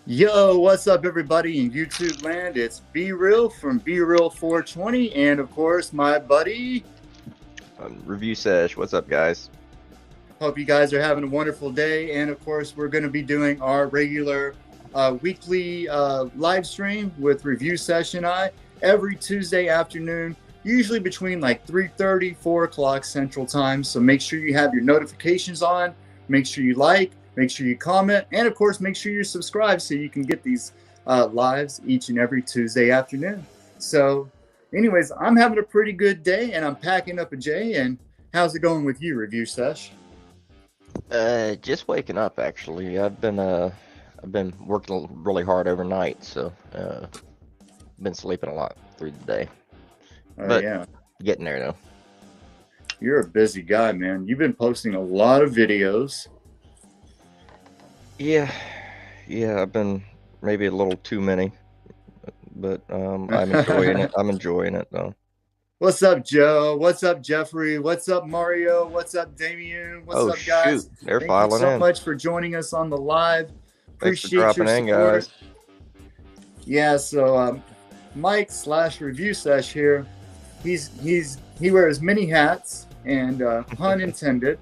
Yo, what's up, everybody in YouTube land? It's Be Real from Be Real 420, and of course, my buddy. Review Sesh. What's up, guys? Hope you guys are having a wonderful day. And of course, we're going to be doing our regular weekly live stream with Review Sesh and I every Tuesday afternoon, usually between like 3:30, 4 o'clock Central Time. So make sure you have your notifications on, make sure you like, make sure you comment, and of course, make sure you're subscribed so you can get these lives each and every Tuesday afternoon. So anyways, I'm having a pretty good day, and I'm packing up a J. And how's it going with you, Review Sesh? Just waking up actually. I've been working really hard overnight, so been sleeping a lot through the day. Oh, But yeah. getting there though. You're a busy guy, man. You've been posting a lot of videos. Yeah, I've been maybe a little too many, but I'm enjoying it. I'm enjoying it though. What's up, Joe? What's up, Jeffrey? What's up, Mario? What's up, Damien? What's Oh up, shoot, guys? they're Thank you filing so in. much for joining us on the live. Thanks for Appreciate your dropping in, support. guys. Yeah, so Mike / Review Sesh here. He wears many hats, and pun intended.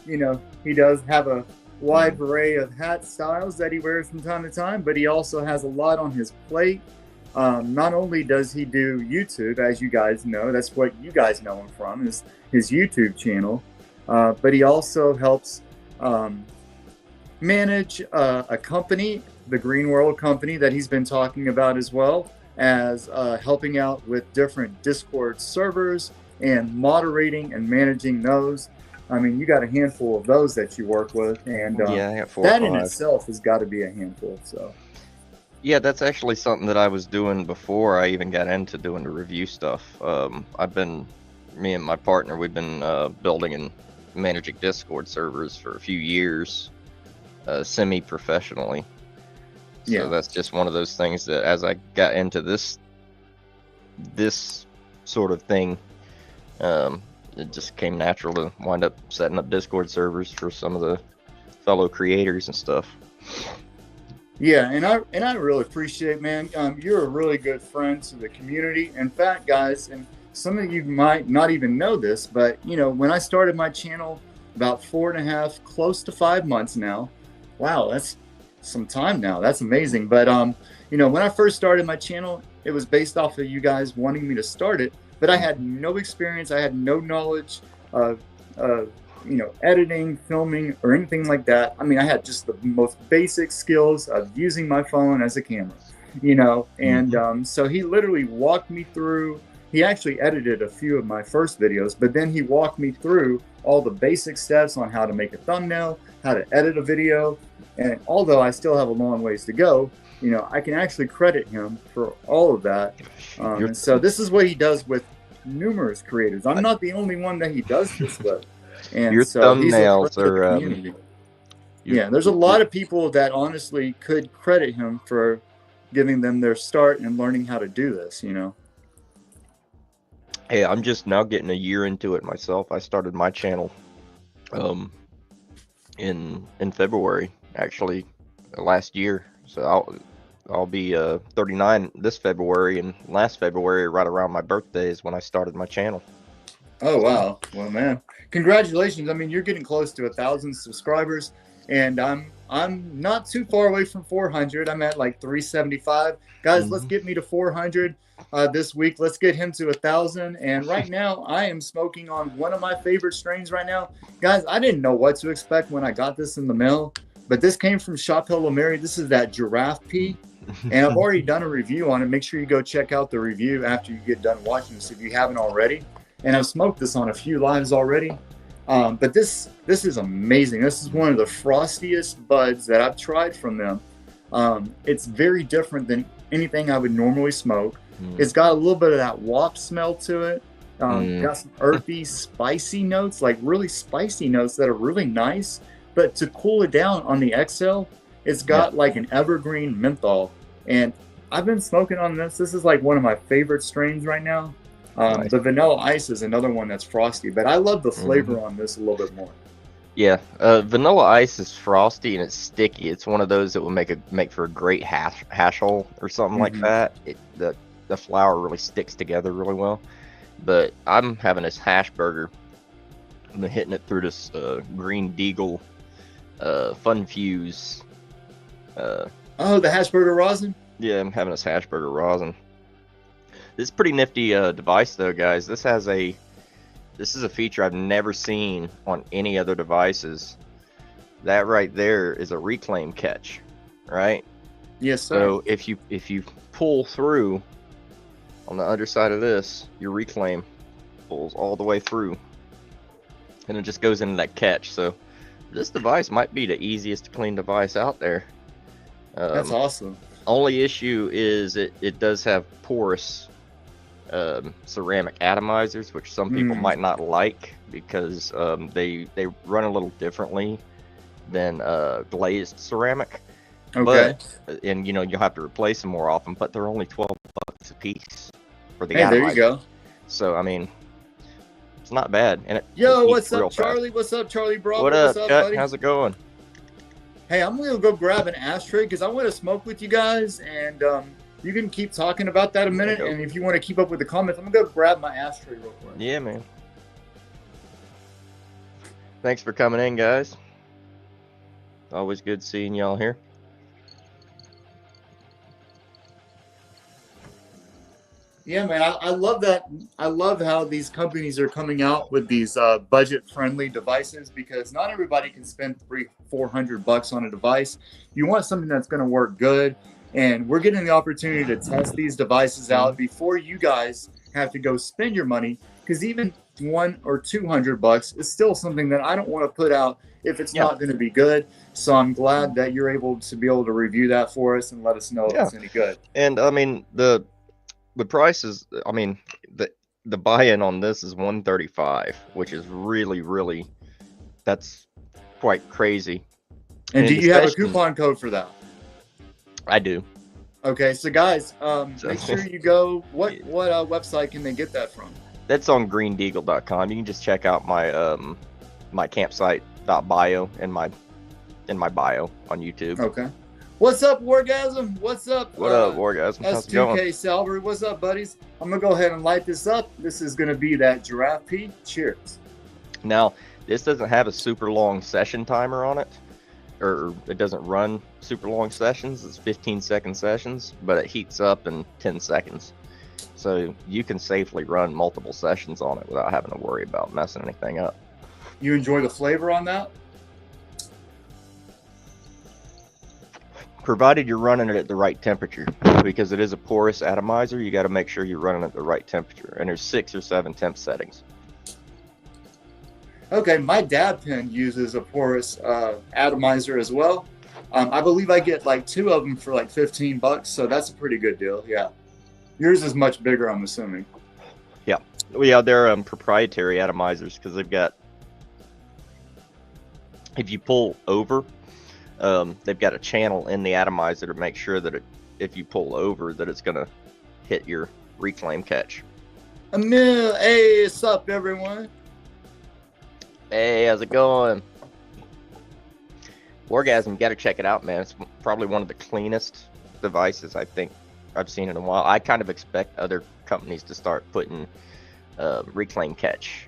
He does have a wide array of hat styles that he wears from time to time, but he also has a lot on his plate. Not only does he do YouTube, as you guys know, that's what you guys know him from, is his YouTube channel, but he also helps manage a company, the Green World Company, that he's been talking about, as well as helping out with different Discord servers and moderating and managing those. I mean, you got a handful of those that you work with, and Yeah, I got 4 or that in 5. itself has got to be a handful. So Yeah, that's actually something that I was doing before I even got into doing the review stuff. Me and my partner, we've been building and managing Discord servers for a few years, semi-professionally. So yeah, that's just one of those things that as I got into this sort of thing, it just came natural to wind up setting up Discord servers for some of the fellow creators and stuff. yeah, and I really appreciate, man. You're a really good friend to the community. In fact, guys, and some of you might not even know this, but when I started my channel about 4.5, close to 5 months now. Wow, that's some time now. That's amazing. But when I first started my channel, it was based off of you guys wanting me to start it, but I had no experience. I had no knowledge of editing, filming, or anything like that. I mean, I had just the most basic skills of using my phone as a camera, and so he literally walked me through. He actually edited a few of my first videos, but then he walked me through all the basic steps on how to make a thumbnail, how to edit a video. And although I still have a long ways to go, I can actually credit him for all of that. And so this is what he does with numerous creators. I'm not the only one that he does this with. And Your so he's a thumbnails friend of the are community. Yeah, there's a lot of people that honestly could credit him for giving them their start and learning how to do this, Hey, I'm just now getting a year into it myself. I started my channel in February, actually, last year. So I'll be 39 this February, and last February, right around my birthday, is when I started my channel. Oh, wow. Well, man, congratulations. I mean, you're getting close to 1,000 subscribers, and I'm not too far away from 400. I'm at like 375. Guys, let's get me to 400 this week. Let's get him to 1,000. And right now, I am smoking on one of my favorite strains right now. Guys, I didn't know what to expect when I got this in the mail, but this came from Shop Hello Mary. This is that Giraffe Pea. And I've already done a review on it. Make sure you go check out the review after you get done watching this if you haven't already. And I've smoked this on a few lives already. But this is amazing. This is one of the frostiest buds that I've tried from them. It's very different than anything I would normally smoke. It's got a little bit of that wop smell to it. Got some earthy, spicy notes, like really spicy notes that are really nice. But to cool it down on the exhale, it's got like an evergreen menthol. And I've been smoking on this. This is like one of my favorite strains right now. Nice. The Vanilla Ice is another one that's frosty, but I love the flavor on this a little bit more. Yeah, Vanilla Ice is frosty and it's sticky. It's one of those that will make for a great hash hole or something like Hmm. that. The flour really sticks together really well. But I'm having this hash burger. I'm hitting it through this Green Deagle Fun Fuse. Oh, the hash burger rosin. Yeah, I'm having this hash burger rosin. This is a pretty nifty device though, guys. This is a feature I've never seen on any other devices. That right there is a reclaim catch, right? Yes, sir. So if you pull through on the underside of this, your reclaim pulls all the way through, and it just goes into that catch. So this device might be the easiest to clean device out there. That's awesome. Only issue is it does have porous ceramic atomizers, which some people might not like because they run a little differently than glazed ceramic. Okay. And you know you'll have to replace them more often, but they're only $12 a piece for the Hey, there you atomizer. go. So I mean, it's not bad. And Yo, it what's real up, Charlie? fast. What's up, Charlie Bravo? What up, What's up, Chuck? buddy? How's it going? Hey, I'm gonna go grab an ashtray because I want to smoke with you guys, and you can keep talking about that a minute. go. And if you want to keep up with the comments, I'm gonna go grab my ashtray real quick. Yeah, man. Thanks for coming in, guys. Always good seeing y'all here. Yeah, man, I love that. I love how these companies are coming out with these budget-friendly devices because not everybody can spend $300-400 on a device. You want something that's going to work good, and we're getting the opportunity to test these devices out before you guys have to go spend your money. Because even $100 or $200 is still something that I don't want to put out if it's not going to be good. So I'm glad that you're able to review that for us and let us know if it's any good. And I mean the price is, I mean, the buy-in on this is $135, which is really that's quite crazy. And do you have a coupon code for that? I do. Okay, so guys, make sure you go. What website can they get that from? That's on greendeagle.com. You can just check out my my campsite.bio in my bio on YouTube. Okay. What's up, Wargasm? What's up? What up, Wargasm? How's it going? S2K Salary. What's up, buddies? I'm gonna go ahead and light this up. This is gonna be that Giraffe P. Cheers. Now, this doesn't have a super long session timer on it, or it doesn't run super long sessions. It's 15-second sessions, but it heats up in 10 seconds. So you can safely run multiple sessions on it without having to worry about messing anything up. You enjoy the flavor on that? Provided you're running it at the right temperature, because it is a porous atomizer, you got to make sure you're running at the right temperature. And there's 6 or 7 temp settings. Okay, my dab pen uses a porous atomizer as well. I believe I get like 2 of them for like $15, so that's a pretty good deal. Yeah, yours is much bigger, I'm assuming. Yeah, well, yeah, they're proprietary atomizers because they've got. If you pull over, they've got a channel in the atomizer to make sure that if you pull over, that it's gonna hit your reclaim catch. Emil, hey, what's up, everyone? Hey, how's it going? Orgasm, gotta check it out, man. It's probably one of the cleanest devices I think I've seen in a while. I kind of expect other companies to start putting reclaim catch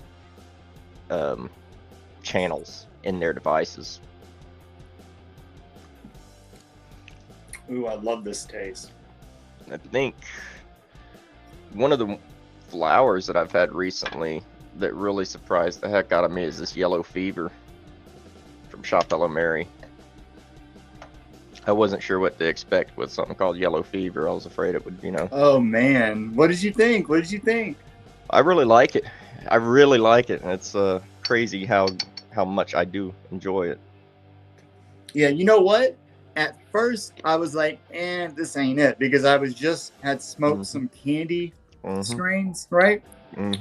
channels in their devices. Ooh, I love this taste. I think one of the flowers that I've had recently that really surprised the heck out of me is this Yellow Fever from Shopello Mary. I wasn't sure what to expect with something called Yellow Fever. I was afraid it would, you know. Oh man, what did you think? What did you think? I really like it. I really like it. And it's crazy how much I do enjoy it. Yeah, you know what? At first, I was like, this ain't it. Because I had smoked some candy strains, right?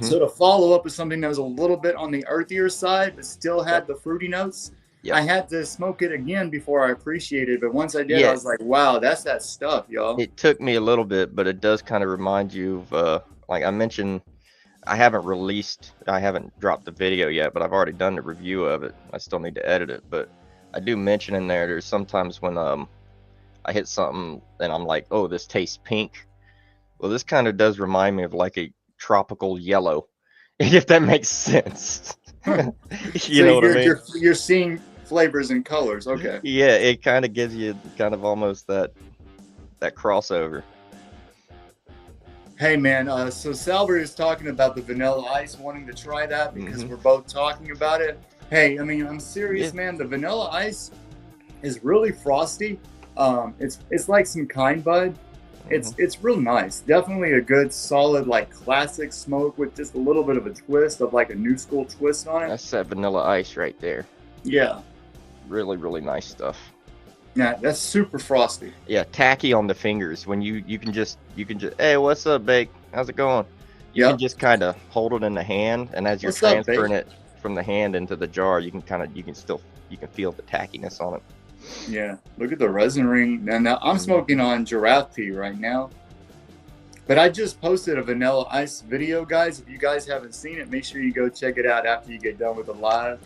So to follow up with something that was a little bit on the earthier side, but still had the fruity notes, I had to smoke it again before I appreciated it. But once I did, I was like, wow, that's that stuff, y'all. It took me a little bit, but it does kind of remind you of, like I mentioned, I haven't dropped the video yet, but I've already done the review of it. I still need to edit it, but I do mention in there's sometimes when I hit something and I'm like, oh, this tastes pink. Well, this kind of does remind me of like a tropical yellow, if that makes sense. You So know what I mean? you're seeing flavors and colors. Okay. Yeah, it kind of gives you kind of almost that crossover. Hey man, so Salver is talking about the vanilla ice, wanting to try that because Mhm. we're both talking about it. Hey, I mean, I'm serious, Yeah. man. The vanilla ice is really frosty. It's like some kind bud. It's real nice. Definitely a good, solid, like classic smoke with just a little bit of a twist of like a new school twist on it. That's that vanilla ice right there. Yeah, Really, really nice stuff. yeah, that's super frosty. Yeah, tacky on the fingers. When you can just hey, what's up, Bake? How's it going? You can Yep. just kind of hold it in the hand, and as you're What's up, transferring Bake? it from the hand into the jar, you can feel the tackiness on it. Yeah, look at the resin ring. Now I'm smoking on giraffe pea right now. But I just posted a vanilla ice video, guys. If you guys haven't seen it, make sure you go check it out after you get done with the live.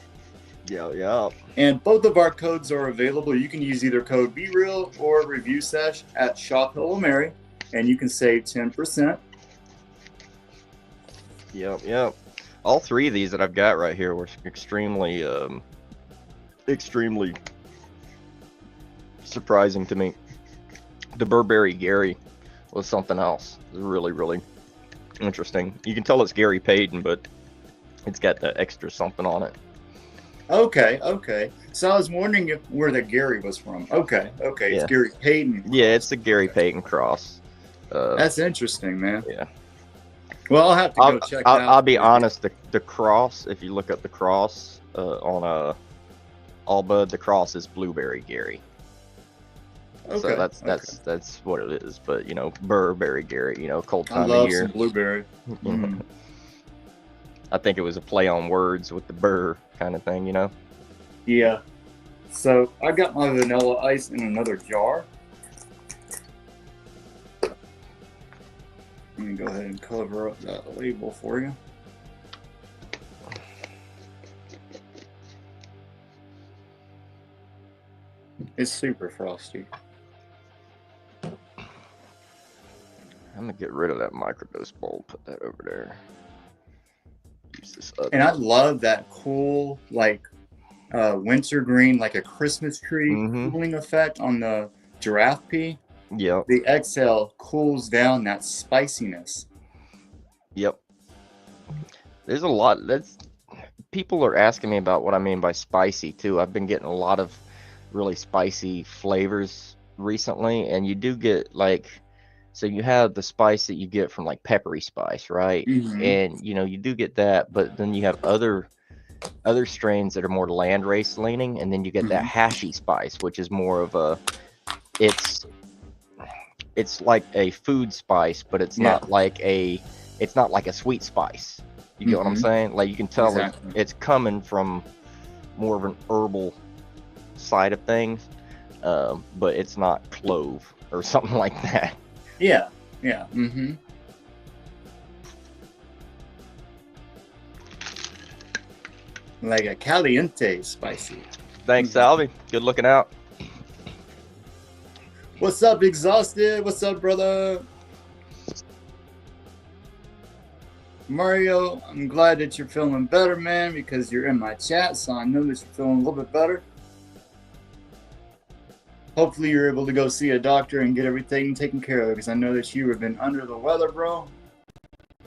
Yeah. And both of our codes are available. You can use either code BeReal or ReviewSesh at Shop Hello Mary, and you can save 10%. Yep. All three of these that I've got right here were extremely surprising to me. The Burberry Gary was something else. It was really, really interesting. You can tell it's Gary Payton, but it's got that extra something on it. Okay. So I was wondering where the Gary was from. Okay. It's Yeah. Gary Payton. Yeah, it's the Gary Payton cross. That's interesting, man. Yeah. Well, I'll have to go check it out. I'll be honest. The cross, if you look at the cross on All Bud, the cross is Blueberry Gary. Okay. So that's what it is. But you know, Burberry Gary. You know, cold I time love of year. some blueberry. Mm. I think it was a play on words with the burr kind of thing. You know. Yeah. So I got my vanilla ice in another jar. Let me go ahead and cover up that label for you. It's super frosty. I'm gonna get rid of that microdose bowl. Put that over there. Use this other. And I love that cool, like, winter green, like a Christmas tree cooling effect on the giraffe pea. Yep. The exhale cools down that spiciness. Yep. There's a lot. People are asking me about what I mean by spicy too. I've been getting a lot of really spicy flavors recently, and you do get like, so you have the spice that you get from like peppery spice, right? And you know, you do get that, but then you have other strains that are more landrace leaning, and then you get that hashy spice, which is more of a, it's like a food spice, but it's not like a sweet spice. You get what I'm saying? Like you can tell it's coming from more of an herbal side of things, but it's not clove or something like that. Yeah. Like a caliente spicy. Thanks, Salvi. Good looking out. What's up, Exhausted? What's up, brother? Mario, I'm glad that you're feeling better, man, because you're in my chat, so I know that you're feeling a little bit better. Hopefully you're able to go see a doctor and get everything taken care of, because I know that you have been under the weather, bro.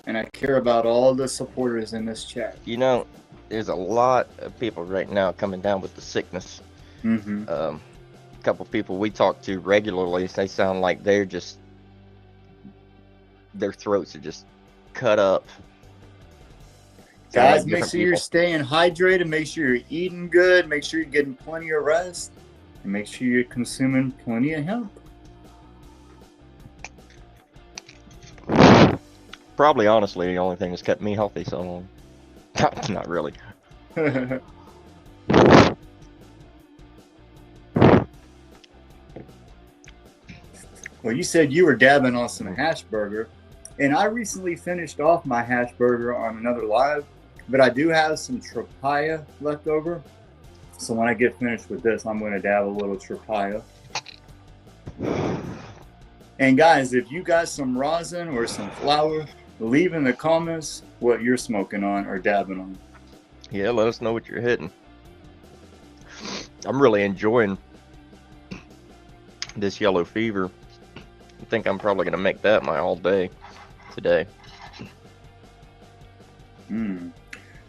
And I care about all the supporters in this chat. You know, there's a lot of people right now coming down with the sickness. A couple people we talk to regularly, they sound like their throats are just cut up. Guys, make sure you're staying hydrated, make sure you're eating good, make sure you're getting plenty of rest, and make sure you're consuming plenty of hemp. Probably, honestly, the only thing that's kept me healthy so long. Not really. Well, you said you were dabbing on some hash burger, And I recently finished off my hash burger on another live, but I do have some tropaya left over. So when I get finished with this, I'm going to dab a little tropaya. And guys, if you got some rosin or some flour, leave in the comments what you're smoking on or dabbing on. Yeah, let us know what you're hitting. I'm really enjoying this yellow fever. I think I'm probably going to make that my all day today. Man,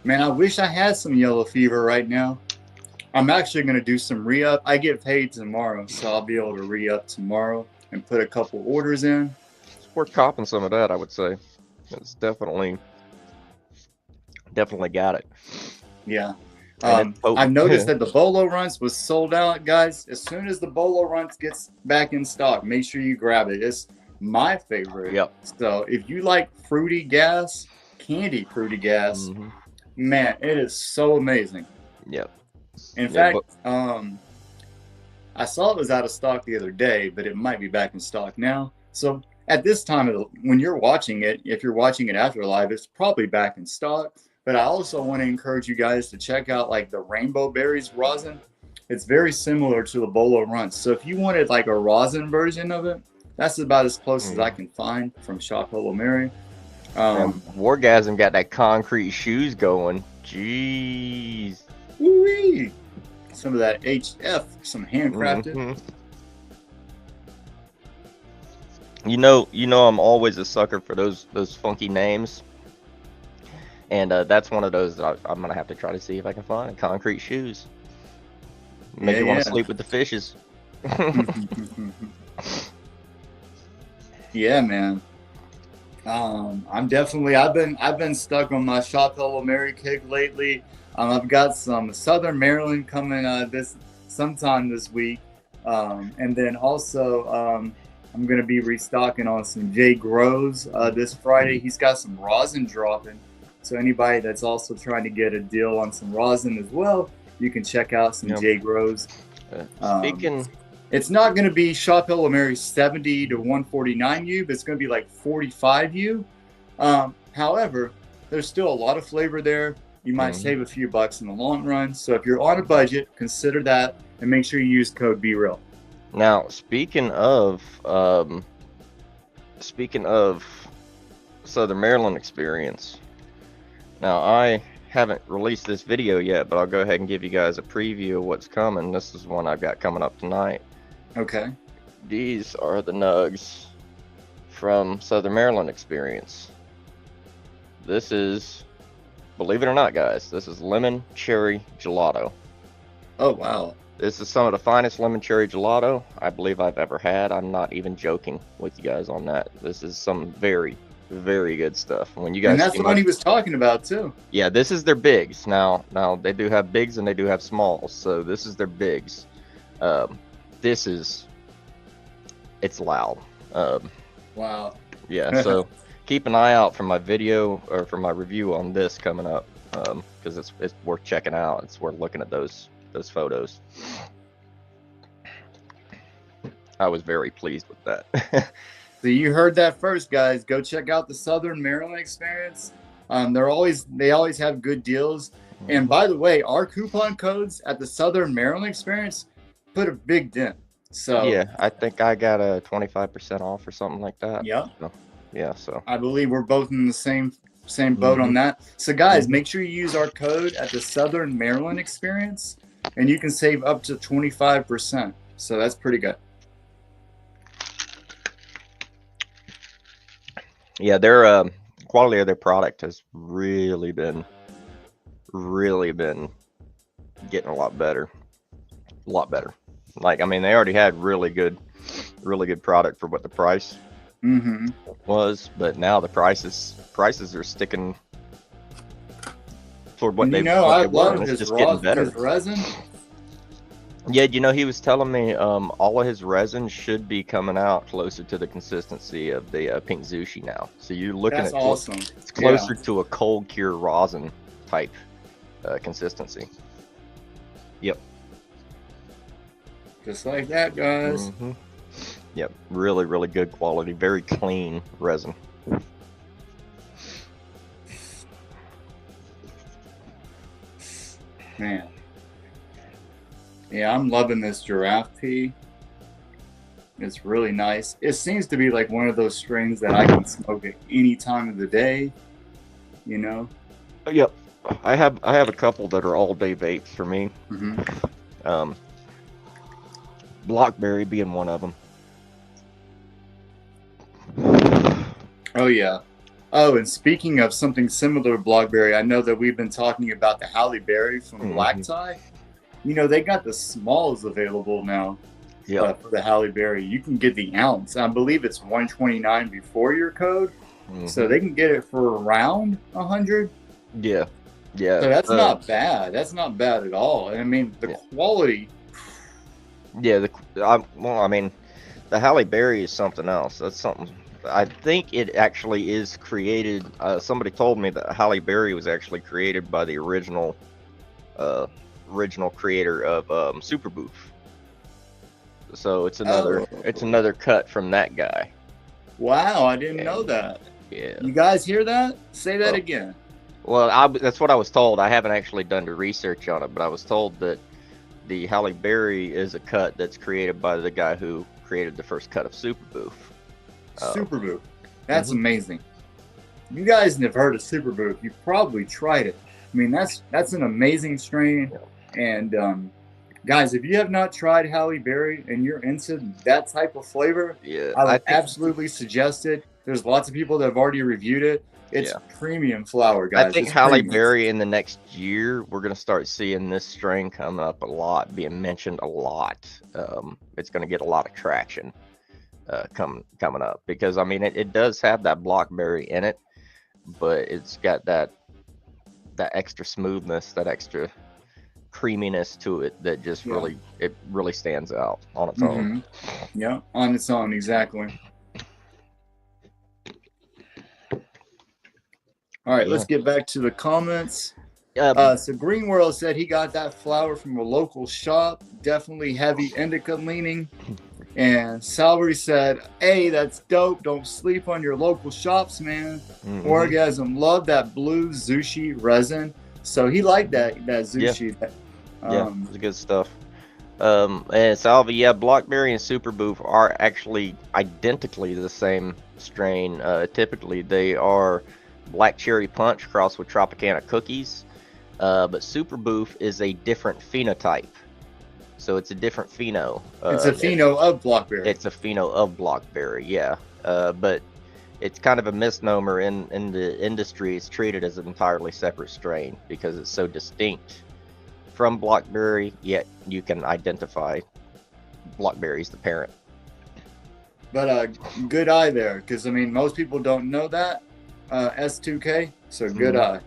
I wish I had some yellow fever right now. I'm actually going to do some re-up. I get paid tomorrow, so I'll be able to re-up tomorrow and put a couple orders in. It's worth copping some of that, I would say. It's definitely got it. Yeah. I've noticed that the Bolo Runts was sold out, guys. As soon as the Bolo Runts gets back in stock, make sure you grab it. It's my favorite. Yep. So if you like fruity gas, candy fruity gas, man, it is so amazing. Yep. In fact, I saw it was out of stock the other day, but it might be back in stock now. So at this time, when you're watching it, if you're watching it after live, it's probably back in stock. But I also want to encourage you guys to check out like the Rainbow Berries rosin. It's very similar to the Bolo Runts. So if you wanted like a rosin version of it, that's about as close as I can find from Shop Hello Mary. Wargasm got that concrete shoes going. Jeez. Woo-wee. Some of that HF, some handcrafted. You know, I'm always a sucker for those funky names. And that's one of those that I'm gonna have to try to see if I can find. Concrete shoes. Make you want to sleep with the fishes. Yeah, man. I've been stuck on my Shop Hello Mary kick lately. I've got some Southern Maryland coming sometime this week, and then also I'm gonna be restocking on some Jay Grows this Friday. He's got some rosin dropping. So anybody that's also trying to get a deal on some rosin as well, you can check out some Jay Grows. It's not going to be Shop Hello Mary 70 to 149U, but it's going to be like 45U. However, there's still a lot of flavor there. You might save a few bucks in the long run. So if you're on a budget, consider that and make sure you use code BREAL. Now, speaking of Southern Maryland experience. Now, I haven't released this video yet, but I'll go ahead and give you guys a preview of what's coming. This is one I've got coming up tonight. Okay. These are the nugs from Southern Maryland experience. This is, believe it or not, guys, this is lemon cherry gelato. Oh, wow. This is some of the finest lemon cherry gelato I believe I've ever had. I'm not even joking with you guys on that. This is some very, very good stuff. When you guys, and that's the one he was talking about too. Yeah, this is their bigs. Now they do have bigs and they do have smalls. So this is their bigs. It's loud. Wow. Yeah. So keep an eye out for my video or for my review on this coming up, because it's worth checking out. It's worth looking at those photos. I was very pleased with that. So you heard that first, guys. Go check out the Southern Maryland experience. They always have good deals. And by the way, our coupon codes at the Southern Maryland experience put a big dent. So yeah, I think I got a 25% off or something like that. Yeah. So, yeah. So I believe we're both in the same boat on that. So guys, make sure you use our code at the Southern Maryland experience, and you can save up to 25%. So that's pretty good. Yeah, their quality of their product has really been getting a lot better. Like, I mean, they already had really good product for what the price was, but now the prices are sticking for what they. I love his resin. Yeah, he was telling me all of his resin should be coming out closer to the consistency of the Pink Zushi now. So you're looking That's awesome. It's closer to a cold cure rosin type consistency. Yep. Just like that, guys. Yep, really good quality, very clean resin. Man. Yeah, I'm loving this giraffe tea. It's really nice. It seems to be like one of those strains that I can smoke at any time of the day, you know? Yep. I have a couple that are all day vapes for me. Mm-hmm. Blackberry being one of them. Oh, yeah. Oh, and speaking of something similar to Blackberry, I know that we've been talking about the Halle Berry from Black Tie. You know, they got the smalls available now. Yeah. For the Halle Berry. You can get the ounce. I believe it's $129 before your code. So they can get it for around $100. Yeah. Yeah. So that's not bad. That's not bad at all. And I mean, the quality. Yeah. I mean, the Halle Berry is something else. That's something. I think it actually is created. Somebody told me that Halle Berry was actually created by the original creator of Superboof. So it's another cut from that guy. Wow, I didn't know that. Yeah. You guys hear that? Say that again. Well, that's what I was told. I haven't actually done the research on it, but I was told that the Halle Berry is a cut that's created by the guy who created the first cut of Superboof. Superboof. That's amazing. You guys have heard of Superboof. You've probably tried it. I mean, that's an amazing strain. And guys, if you have not tried Halle Berry and you're into that type of flavor, I would absolutely suggest it. There's lots of people that have already reviewed it. It's premium flower, guys. I think Halle Berry in the next year, we're going to start seeing this strain coming up a lot, being mentioned a lot. It's going to get a lot of traction coming up because, I mean, it does have that blackberry in it, but it's got that extra smoothness, that extra creaminess to it that just really stands out on its own. Yeah, on its own, exactly. All right, let's get back to the comments. So Green World said he got that flower from a local shop, definitely heavy indica leaning. And Salary said, hey, that's dope. Don't sleep on your local shops, man. Orgasm, love that blue Zushi resin. So he liked that Zushi. It's good stuff. And Salvi, Blackberry and Superboof are actually identically the same strain. Typically, they are Black Cherry Punch crossed with Tropicana cookies. But Superboof is a different phenotype. So it's a different pheno. It's a pheno of Blackberry. It's a pheno of Blackberry, yeah. But it's kind of a misnomer in the industry. It's treated as an entirely separate strain because it's so distinct from Blackberry, yet you can identify Blackberry's the parent. But good eye there, because I mean most people don't know that S2K. So good eye.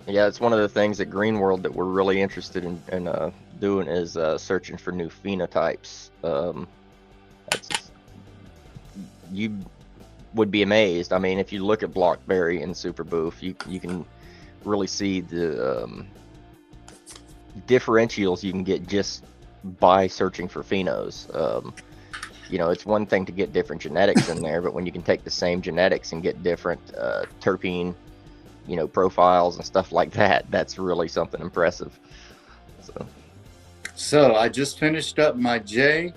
Yeah, it's one of the things at Green World that we're really interested in doing is searching for new phenotypes. You would be amazed. I mean, if you look at Blackberry and Superboof, you can really see the differentials you can get just by searching for phenos. You know, it's one thing to get different genetics in there, but when you can take the same genetics and get different terpene, profiles and stuff like that, that's really something impressive. So I just finished up my J,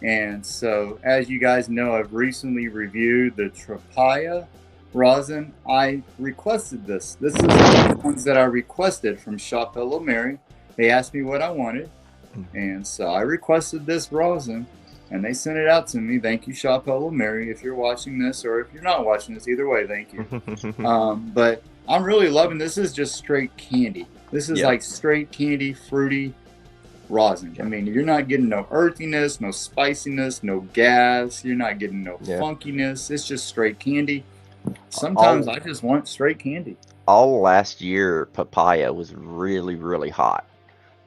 and so as you guys know, I've recently reviewed the Tropaya rosin. I requested this. This is the ones that I requested from Shop Hello Mary. They asked me what I wanted, and so I requested this rosin, and they sent it out to me. Thank you, Shop Hello Mary, if you're watching this, or if you're not watching this, either way, thank you. But I'm really loving this. This is just straight candy. This is like straight candy, fruity rosin. I mean, you're not getting no earthiness, no spiciness, no gas. You're not getting no funkiness. It's just straight candy. Sometimes I just want straight candy. All last year, papaya was really, really hot.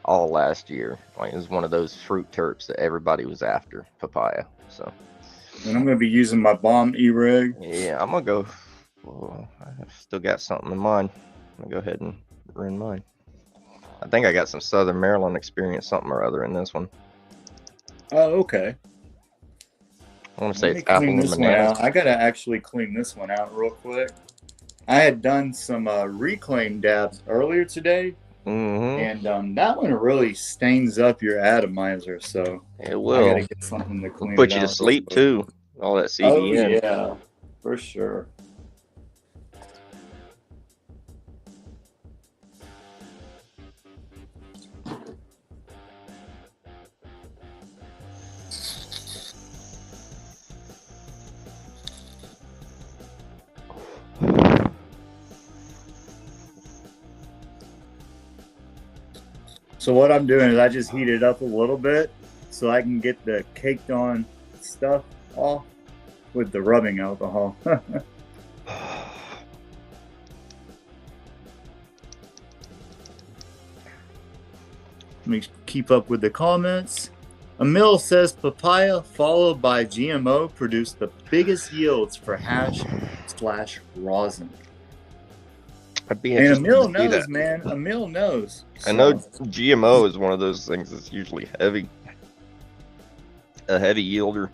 All last year, like it was one of those fruit terps that everybody was after, papaya. So, and I'm gonna be using my bomb E-Rig. Yeah, I'm gonna go. Well, I've still got something in mind. I'm gonna go ahead and run mine. I think I got some Southern Maryland experience, something or other in this one. Oh, okay. I want to say it's apple and banana. I gotta actually clean this one out real quick. I had done some reclaim dabs earlier today, Mm-hmm. and that one really stains up your atomizer. So It I got will. to get something to Will clean it put you to out. sleep too. All that Oh CBN. yeah, for sure. So what I'm doing is I just heat it up a little bit so I can get the caked on stuff off with the rubbing alcohol. Let me keep up with the comments. Emil says papaya followed by GMO produce the biggest yields for hash/rosin. I'd be And interested to Emil see that. knows, man. Emil knows. I know So GMO is one of those things that's usually heavy, a heavy yielder,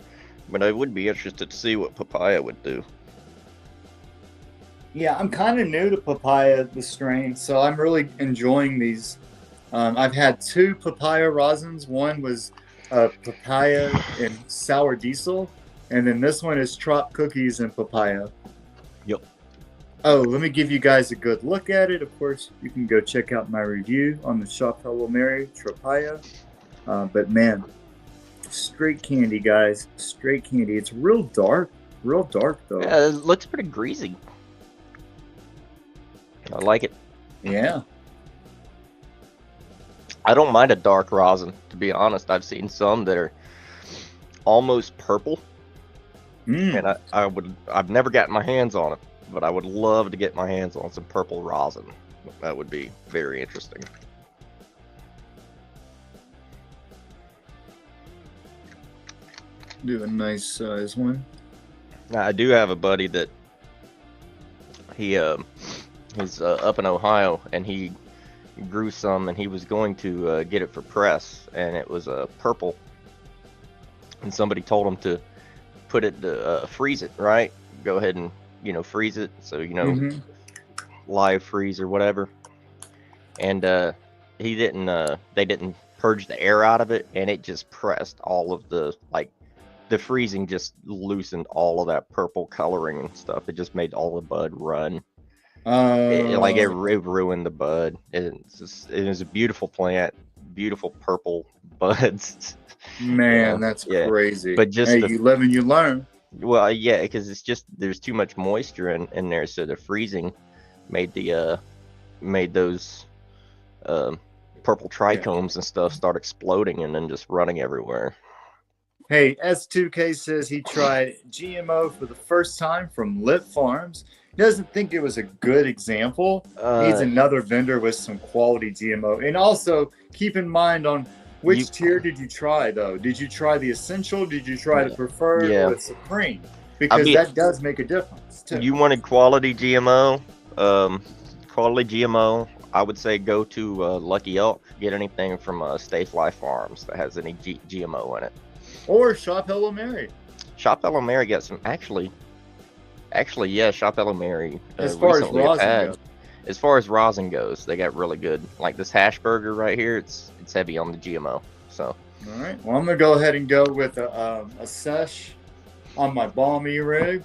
but I would be interested to see what papaya would do. yeah, I'm kind of new to papaya, the strain, so I'm really enjoying these. I've had 2 papaya rosins. One was papaya and sour diesel, and then this one is trop cookies and papaya. Yep. Oh, let me give you guys a good look at it. Of course, you can go check out my review on the Shop Hello Mary Tropaya. But man, straight candy, guys. Straight candy. It's real dark though. Yeah, it looks pretty greasy. I like it. Yeah. I don't mind a dark rosin, to be honest. I've seen some that are almost purple, and I've never gotten my hands on it, but I would love to get my hands on some purple rosin. That would be very interesting. Do a nice size one. Now, I do have a buddy that he's up in Ohio, and he grew some, and he was going to get it for press, and it was purple, and somebody told him to put it to freeze it, right? Go ahead and freeze it, so live freeze or whatever. And he didn't. They didn't purge the air out of it, and it just pressed all of the the freezing just loosened all of that purple coloring and stuff. It just made all the bud run. It ruined the bud. It was a beautiful plant, beautiful purple buds. Man, that's crazy. But just you live and you learn. Well, yeah, because it's just there's too much moisture in there, so the freezing made those purple trichomes and stuff start exploding and then just running everywhere. Hey, S2K says he tried GMO for the first time from Lit Farms. He doesn't think it was a good example. Needs another vendor with some quality GMO. And also, keep in mind on which tier did you try, though? Did you try the Essential? Did you try the Preferred or the Supreme? Because that does make a difference, too. You wanted quality GMO? I would say go to Lucky Elk. Get anything from Stay Fly Farms that has any GMO in it. Or Shop Hello Mary. Shop Hello Mary got some actually, yeah. Shop Hello Mary. As far as rosin goes. As far as rosin goes, they got really good. Like this hash burger right here, it's heavy on the GMO. So. All right. Well, I'm gonna go ahead and go with a sesh on my balmy rig.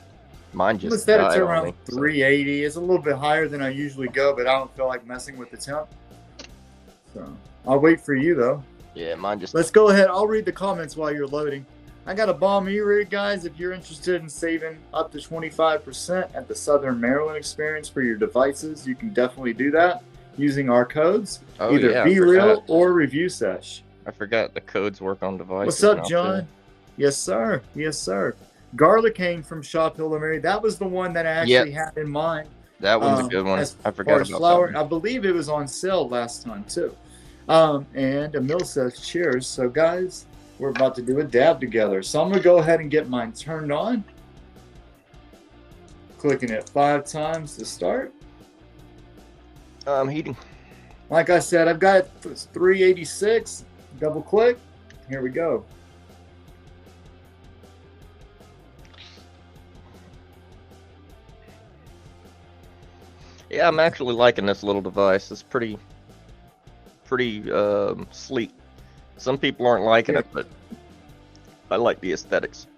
Mine just set it to around 380. It's a little bit higher than I usually go, but I don't feel like messing with the temp. So I'll wait for you though. Yeah, mine just. Let's go ahead. I'll read the comments while you're loading. I got a bomb e-rig, guys. If you're interested in saving up to 25% at the Southern Maryland experience for your devices, you can definitely do that using our codes. Either BeReal or ReviewSesh. I forgot the codes work on devices. What's up, John? Too. Yes, sir. Yes, sir. Garlicane from Shop Hello Mary. That was the one that I actually had in mind. That one's a good one. I forgot about flour, that one. I believe it was on sale last time, too. And Emil says cheers. So guys, we're about to do a dab together. So I'm gonna go ahead and get mine turned on. Clicking it 5 times to start. I'm heating. Like I said, I've got 386. Double click. Here we go. Yeah, I'm actually liking this little device. It's pretty sleek. Some people aren't liking it, but I like the aesthetics.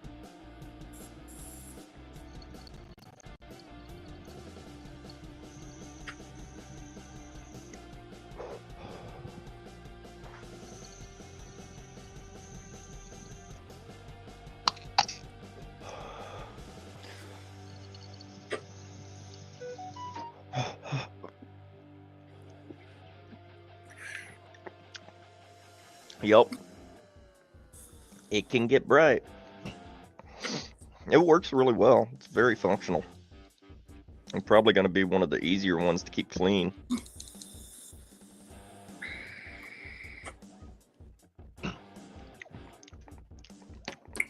Yup. It can get bright. It works really well. It's very functional. And probably going to be one of the easier ones to keep clean.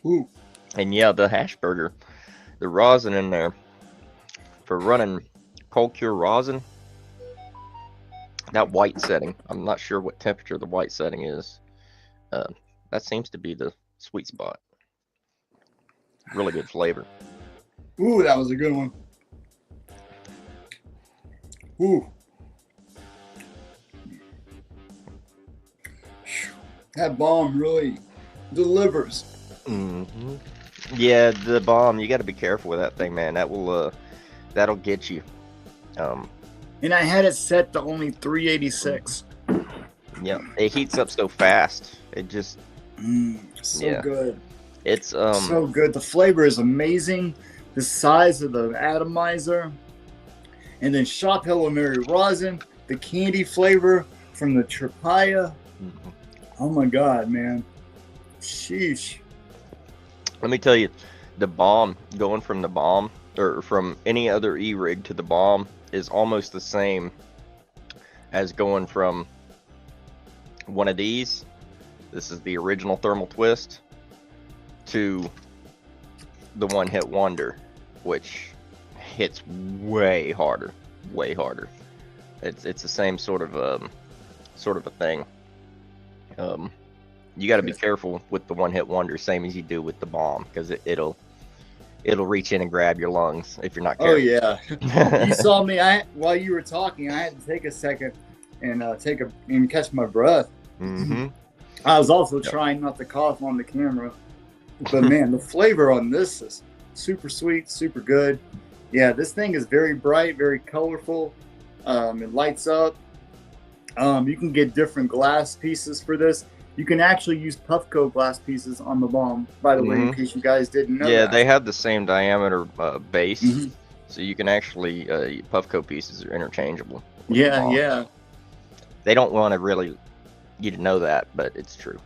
Ooh. And yeah, the hash burger, the rosin in there for running cold cure rosin. That white setting, I'm not sure what temperature the white setting is. That seems to be the sweet spot. Really good flavor. Ooh, that was a good one. Ooh. That bomb really delivers. Mm-hmm. Yeah, the bomb, you got to be careful with that thing, man. That will that'll get you. And I had it set to only 386. Yeah, it heats up so fast. It just so good. It's so good. The flavor is amazing. The size of the atomizer, and then Shop Hello Mary rosin, the candy flavor from the Tripaya. Oh my God, man! Sheesh. Let me tell you, the bomb, going from the bomb or from any other E-rig to the bomb is almost the same as going from one of these. This is the original thermal twist to the one hit wonder, which hits way harder. It's the same sort of a thing. You got to be careful with the one hit wonder, same as you do with the bomb, because it'll reach in and grab your lungs if you're not careful. Oh yeah. You saw me. While you were talking, I had to take a second and catch my breath. Mm-hmm. I was also trying not to cough on the camera, but man, the flavor on this is super sweet, super good. Yeah, this thing is very bright, very colorful. It lights up. You can get different glass pieces for this. You can actually use Puffco glass pieces on the bomb, by the way, in case you guys didn't know. Yeah, that. They have the same diameter base, so you can actually Puffco pieces are interchangeable. Yeah. They don't want to really you to know that, but it's true.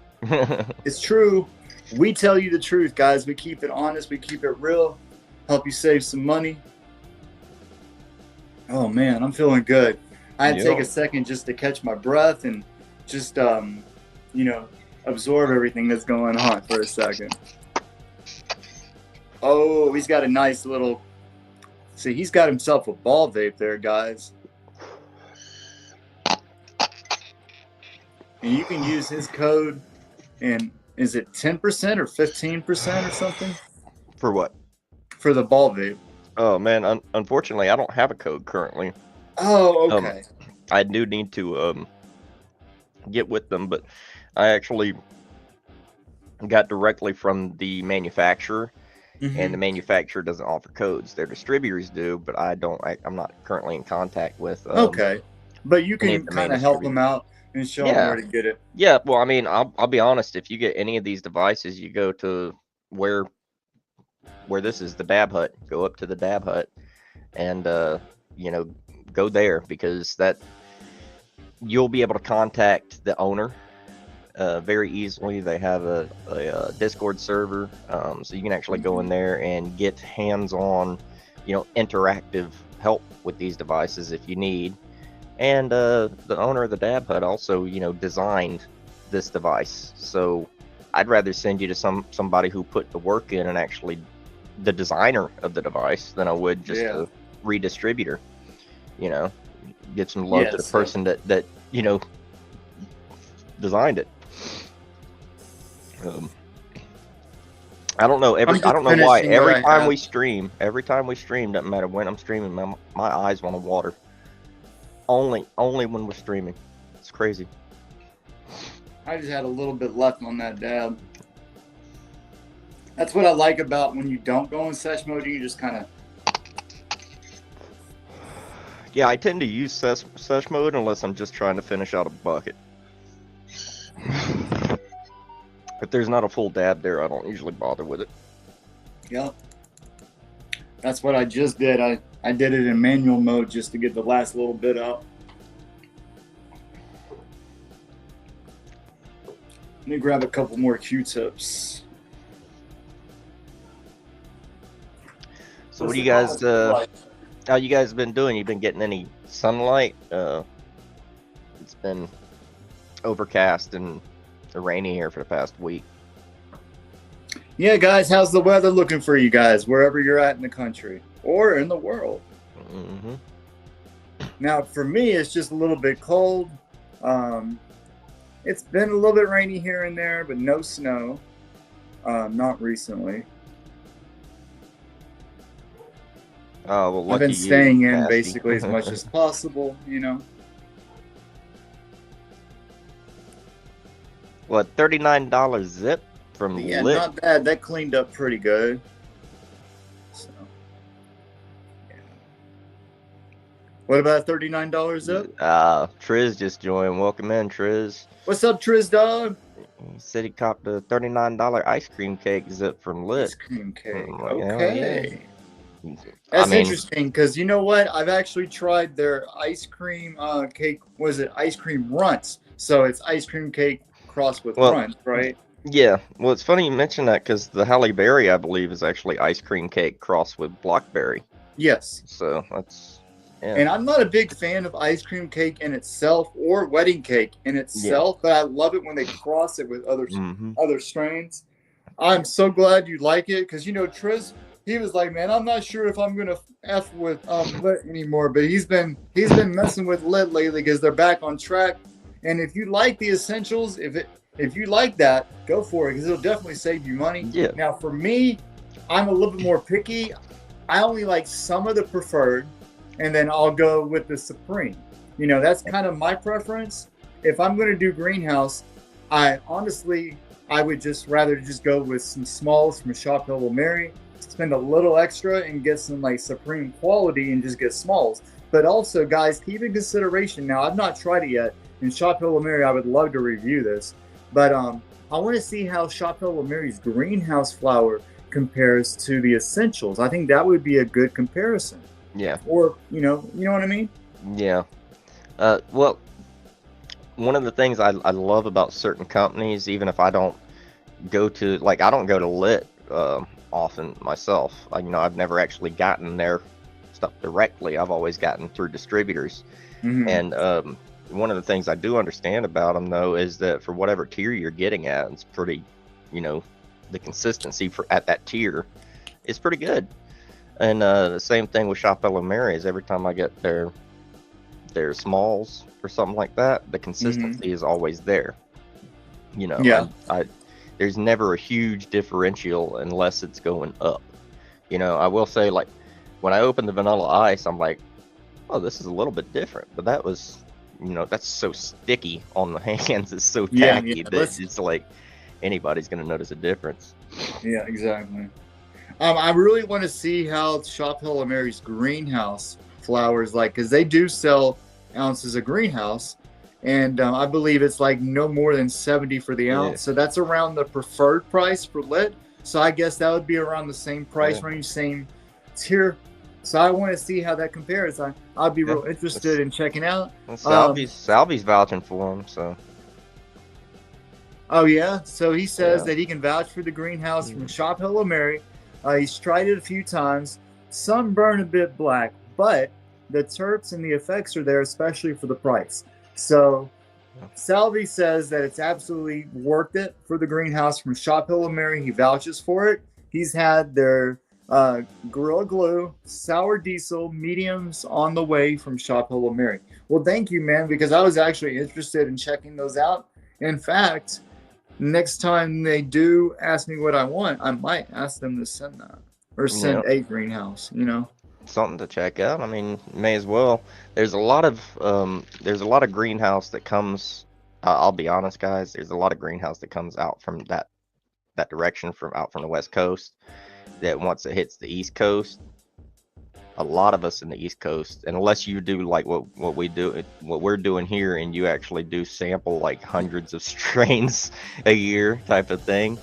It's true. We tell you the truth, guys. We keep it honest. We keep it real. Help you save some money. Oh man, I'm feeling good. I had to take a second just to catch my breath and just absorb everything that's going on for a second. Oh, he's got a nice little. See, he's got himself a ball vape there, guys. And you can use his code, and is it 10% or 15% or something? For what? For the ball vape. Oh man, unfortunately, I don't have a code currently. Oh, okay. I do need to get with them, but I actually got directly from the manufacturer, and the manufacturer doesn't offer codes. Their distributors do, but I don't. I'm not currently in contact with. Okay, but you can kind of help them out and show them where to get it. Yeah, well, I mean, I'll be honest. If you get any of these devices, you go to where this is the Dab Hut. Go up to the Dab Hut, and go there, because that you'll be able to contact the owner very easily. They have a Discord server, so you can actually go in there and get hands-on, interactive help with these devices if you need. And the owner of the Dab Hut also, designed this device. So I'd rather send you to somebody who put the work in and actually the designer of the device than I would just a redistributor. Give some love to the person that designed it. I don't know. I don't know why. Every time we stream, doesn't matter when I'm streaming, my eyes want to water. Only when we're streaming. It's crazy. I just had a little bit left on that dab. That's what I like about when you don't go in sesh mode. You just kind of. Yeah, I tend to use sesh mode unless I'm just trying to finish out a bucket. If there's not a full dab there, I don't usually bother with it. Yep. That's what I just did. I did it in manual mode just to get the last little bit out. Let me grab a couple more Q-tips. So what do you guys, how you guys been doing? You been getting any sunlight? It's been overcast and rainy here for the past week. Yeah, guys, how's the weather looking for you guys, wherever you're at in the country or in the world? Mm-hmm. Now, for me, it's just a little bit cold. It's been a little bit rainy here and there, but no snow. Not recently. Oh, well, I've been lucky you, staying in nasty. basically as much as possible, you know. What, $39 zip from Yeah, Lit? not bad. That cleaned up pretty good. So, yeah. What about $39 zip? Triz just joined. Welcome in, Triz. What's up, Triz dog? He said he copped a $39 ice cream cake zip from Lit. Ice cream cake. I'm like, hell Okay. yeah. That's interesting because you know what? I've actually tried their ice cream cake. Was it ice cream runts? So it's ice cream cake crossed with runts, right? Yeah. Well, it's funny you mention that because the Halle Berry, I believe, is actually ice cream cake crossed with blackberry. Yes. So that's. Yeah. And I'm not a big fan of ice cream cake in itself or wedding cake in itself, but I love it when they cross it with other strains. I'm so glad you like it because, you know, Triz, he was like, man, I'm not sure if I'm gonna F with Lit anymore, but he's been messing with Lit lately because they're back on track. And if you like the essentials, if you like that, go for it because it'll definitely save you money. Yeah. Now for me, I'm a little bit more picky. I only like some of the preferred, and then I'll go with the Supreme. You know, that's kind of my preference. If I'm going to do greenhouse, I would just rather just go with some smalls from Shop Hill Mary, spend a little extra and get some like Supreme quality and just get smalls. But also, guys, keep in consideration. Now, I've not tried it yet. In Shop Hill Mary, I would love to review this, but I want to see how Shop Hill Mary's greenhouse flower compares to the essentials. I think that would be a good comparison. Yeah. Or you know what I mean? Yeah. Well, one of the things I love about certain companies, even if I don't go to I don't go to Lit often myself. I've never actually gotten their stuff directly. I've always gotten through distributors. Mm-hmm. And one of the things I do understand about them though is that for whatever tier you're getting at, it's pretty, the consistency at that tier is pretty good. And the same thing with Shop Ella Mary's. Every time I get their smalls or something like that, the consistency is always there. Yeah. There's never a huge differential unless it's going up. I will say, like, when I open the vanilla ice, I'm like, oh, this is a little bit different. But that was, that's so sticky on the hands. It's so tacky that it's like anybody's going to notice a difference. Yeah, exactly. I really want to see how Shop Hill Mary's greenhouse flowers because they do sell ounces of greenhouse, and I believe it's like no more than 70 for the ounce. So that's around the preferred price for Lit. So I guess that would be around the same price range, same tier. So I want to see how that compares. I'd be real interested in checking out. Salvy's vouching for him, so. Oh yeah, so he says that he can vouch for the greenhouse from Shop Hill Mary. He's tried it a few times. Some burn a bit black, but the terps and the effects are there, especially for the price. So Salvi says that it's absolutely worth it for the greenhouse from Shop Hill Mary. He vouches for it. He's had their Gorilla Glue, Sour Diesel, mediums on the way from Shop Hill Mary. Well, thank you, man, because I was actually interested in checking those out. In fact, next time they do ask me what I want, I might ask them to send that or send a greenhouse, something to check out. I mean, may as well. There's a lot of greenhouse that comes. I'll be honest, guys. There's a lot of greenhouse that comes out from that direction from the West Coast. That once it hits the East Coast, a lot of us in the East Coast, and unless you do like what we're doing here, and you actually do sample like hundreds of strains a year type of thing,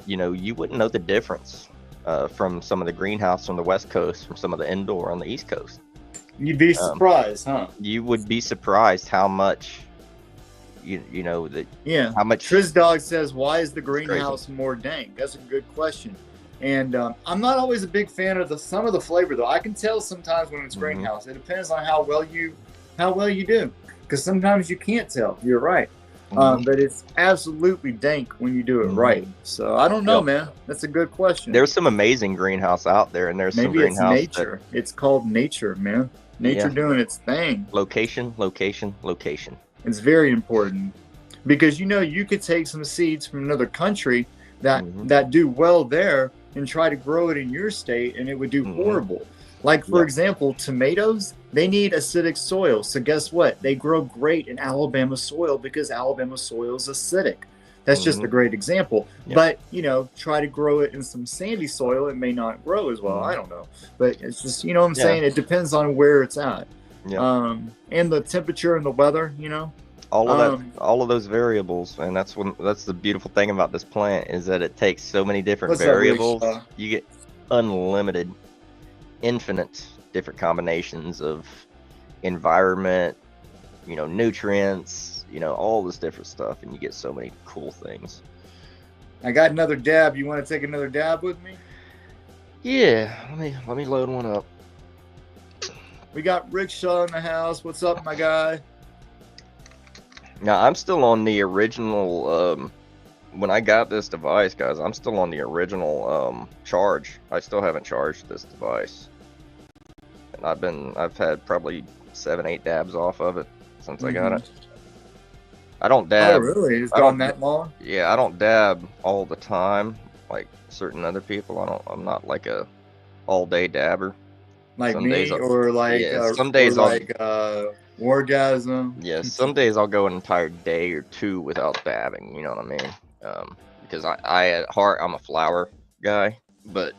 you know, you wouldn't know the difference from some of the greenhouse on the West Coast, from some of the indoor on the East Coast. You'd be surprised, huh? You would be surprised how much, you know, that. Yeah. How much. Trizdog says, why is the greenhouse more dank? That's a good question. And I'm not always a big fan of some of the flavor, though. I can tell sometimes when it's greenhouse. It depends on how well you do, because sometimes you can't tell. You're right. But it's absolutely dank when you do it right. So I don't know, man. That's a good question. There's some amazing greenhouse out there, and there's some greenhouse. Maybe it's nature. It's called nature, man. Nature doing its thing. Location, location, location. It's very important, because you could take some seeds from another country that do well there and try to grow it in your state, and it would do horrible. Like, for example, tomatoes, they need acidic soil. So guess what? They grow great in Alabama soil because Alabama soil is acidic. That's just a great example. But, try to grow it in some sandy soil, it may not grow as well. I don't know. But it's just, you know what I'm saying? It depends on where it's at. And the temperature and the weather, all of those variables, and that's the beautiful thing about this plant, is that it takes so many different variables. You get unlimited, infinite different combinations of environment, nutrients, all this different stuff, and you get so many cool things. I got another dab. You want to take another dab with me? Yeah, let me load one up. We got Rickshaw in the house. What's up, my guy? Now, I'm still on the original, when I got this device, guys, I'm still on the original charge. I still haven't charged this device. And I've had probably 7-8 dabs off of it since I got it. I don't dab. Oh, really? It's gone that long? Yeah, I don't dab all the time like certain other people. I'm not like a all-day dabber. Like some me, or like some days I'll like orgasm. Yeah, some days I'll go an entire day or two without dabbing. You know what I mean? Because I at heart I'm a flower guy. But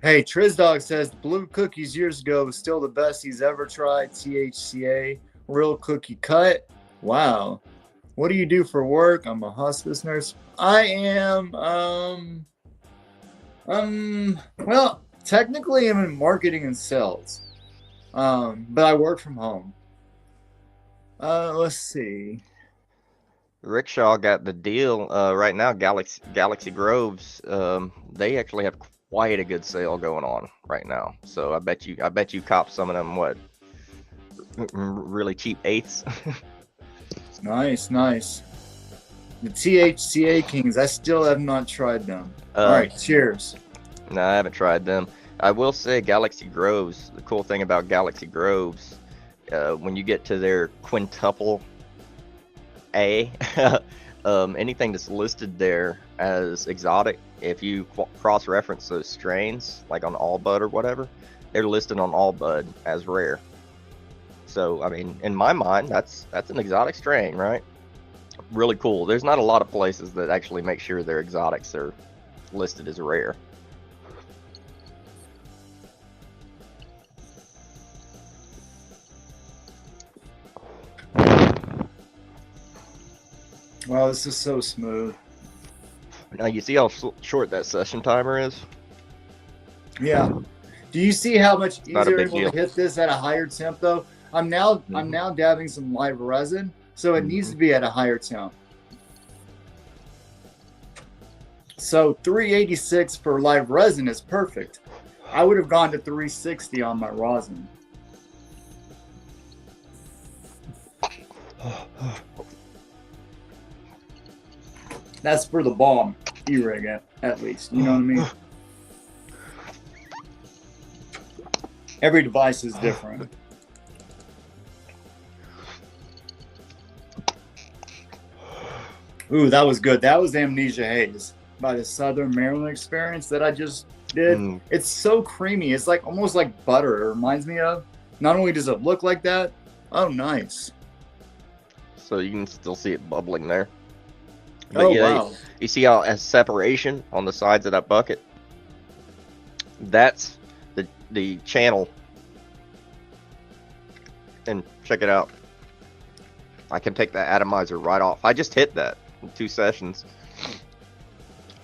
hey, Trizdog says blue cookies years ago was still the best he's ever tried. THCA, real cookie cut. Wow. What do you do for work? I'm a hospice nurse. I am well, technically I'm in marketing and sales. But I work from home. Let's see. Rickshaw got the deal right now. Galaxy Groves, they actually have quite a good sale going on right now. So I bet you cop some of them really cheap eighths. Nice. The THCA Kings, I still have not tried them. All right, cheers. No, I haven't tried them. I will say Galaxy Groves, the cool thing about Galaxy Groves, when you get to their quintuple A, anything that's listed there as exotic, if you cross-reference those strains, like on All Bud or whatever, they're listed on All Bud as rare. So, I mean, in my mind, that's an exotic strain, right? Really cool. There's not a lot of places that actually make sure their exotics are listed as rare. Wow, this is so smooth. Now you see how short that session timer is? Yeah. Do you see how much easier able to hit this at a higher temp though? I'm now dabbing some live resin, so it needs to be at a higher temp. So 386 for live resin is perfect. I would have gone to 360 on my rosin. That's for the bomb E-rig at least. You know what I mean? Every device is different. Ooh, that was good. That was Amnesia Haze by the Southern Maryland Experience that I just dude. It's so creamy. It's like almost like butter. It reminds me of. Not only does it look like that, oh, nice. So you can still see it bubbling there. But oh, yeah, wow. you see how it has separation on the sides of that bucket? That's the channel. And check it out. I can take that atomizer right off. I just hit that in 2 sessions.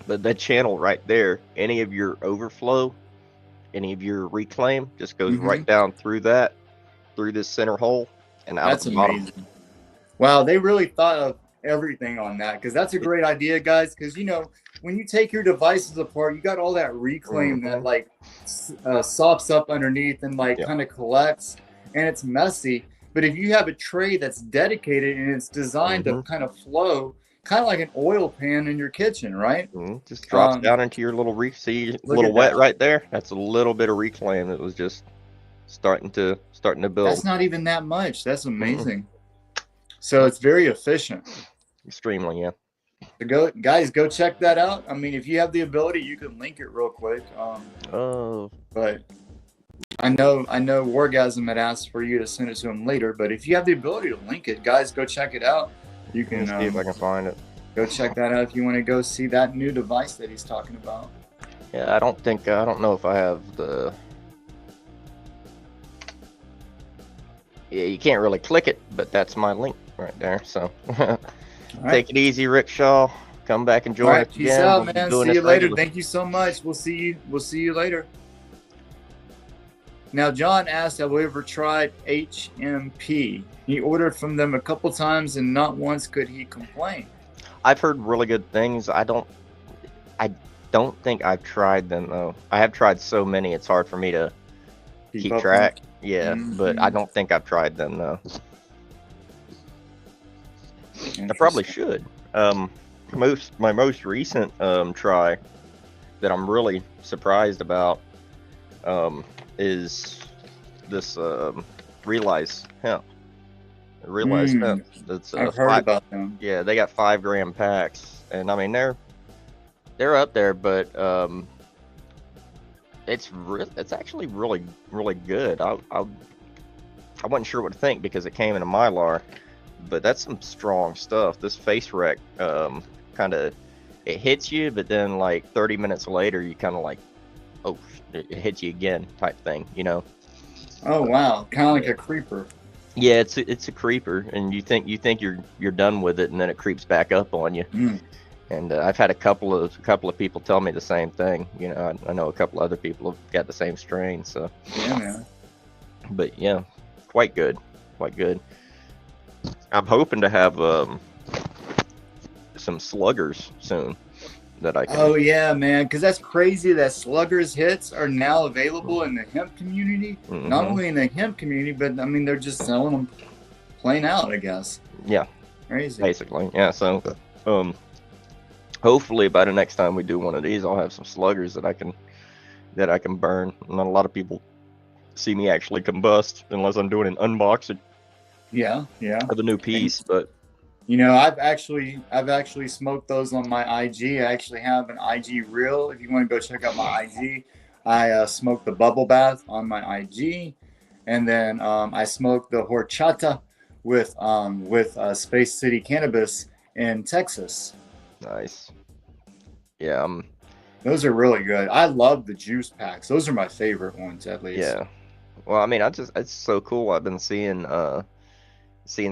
But that channel right there, any of your overflow, any of your reclaim, just goes right down through that, through this center hole, and out at the bottom. Amazing. Wow, they really thought of everything on that, because that's a great idea, guys. Because, you know, when you take your devices apart, you got all that reclaim that like softs up underneath and like kind of collects, and it's messy. But if you have a tray that's dedicated and it's designed to kind of flow, kind of like an oil pan in your kitchen, right? Just drops down into your little little wet right there. That's a little bit of reclaim that was just starting to build. That's not even that much. That's amazing. So it's very efficient. Extremely, yeah. So guys, go check that out. I mean, if you have the ability, you can link it real quick. But I know Wargasm had asked for you to send it to him later, but if you have the ability to link it, guys, go check it out. You can see if I can find it. Go check that out if you want to go see that new device that he's talking about. Yeah, I don't know if I have the. Yeah, you can't really click it, but that's my link right there. So take it easy, Rickshaw. Come back and join us peace out, man. See you later. Thank you so much. We'll see you later. Now, John asked, have we ever tried HMP? He ordered from them a couple times and not once could he complain. I've heard really good things. I don't think I've tried them though. I have tried so many, it's hard for me to keep track. Yeah, but I don't think I've tried them though. I probably should. My most recent try that I'm really surprised about is this Realize hemp. Realize hemp. That's I've heard about them. Yeah, they got 5-gram packs, and I mean they're up there, but it's actually really good. I wasn't sure what to think because it came in a Mylar, but that's some strong stuff. This face wreck kind of it hits you, but then like 30 minutes later you kind of like, oh, it hits you again type thing, you know. Oh wow, kind of like a creeper. Yeah, it's a creeper, and you think you're done with it, and then it creeps back up on you. And I've had a couple of people tell me the same thing. You know, I know a couple other people have got the same strain. So yeah, man. But yeah, quite good. I'm hoping to have some sluggers soon that I can. Oh yeah, man, because that's crazy that sluggers hits are now available in the hemp community. Not only in the hemp community, but I mean they're just selling them plain out, I guess. Yeah, crazy. Basically, yeah. So hopefully by the next time we do one of these, I'll have some sluggers that I can burn. Not a lot of people see me actually combust unless I'm doing an unboxing. Yeah. Of a new piece, but. You know, I've actually smoked those on my IG. I actually have an IG reel. If you want to go check out my IG, I smoked the bubble bath on my IG, and then I smoked the horchata with Space City Cannabis in Texas. Nice. Yeah. Those are really good. I love the juice packs. Those are my favorite ones, at least. Yeah. Well, I mean, it's so cool. I've been seeing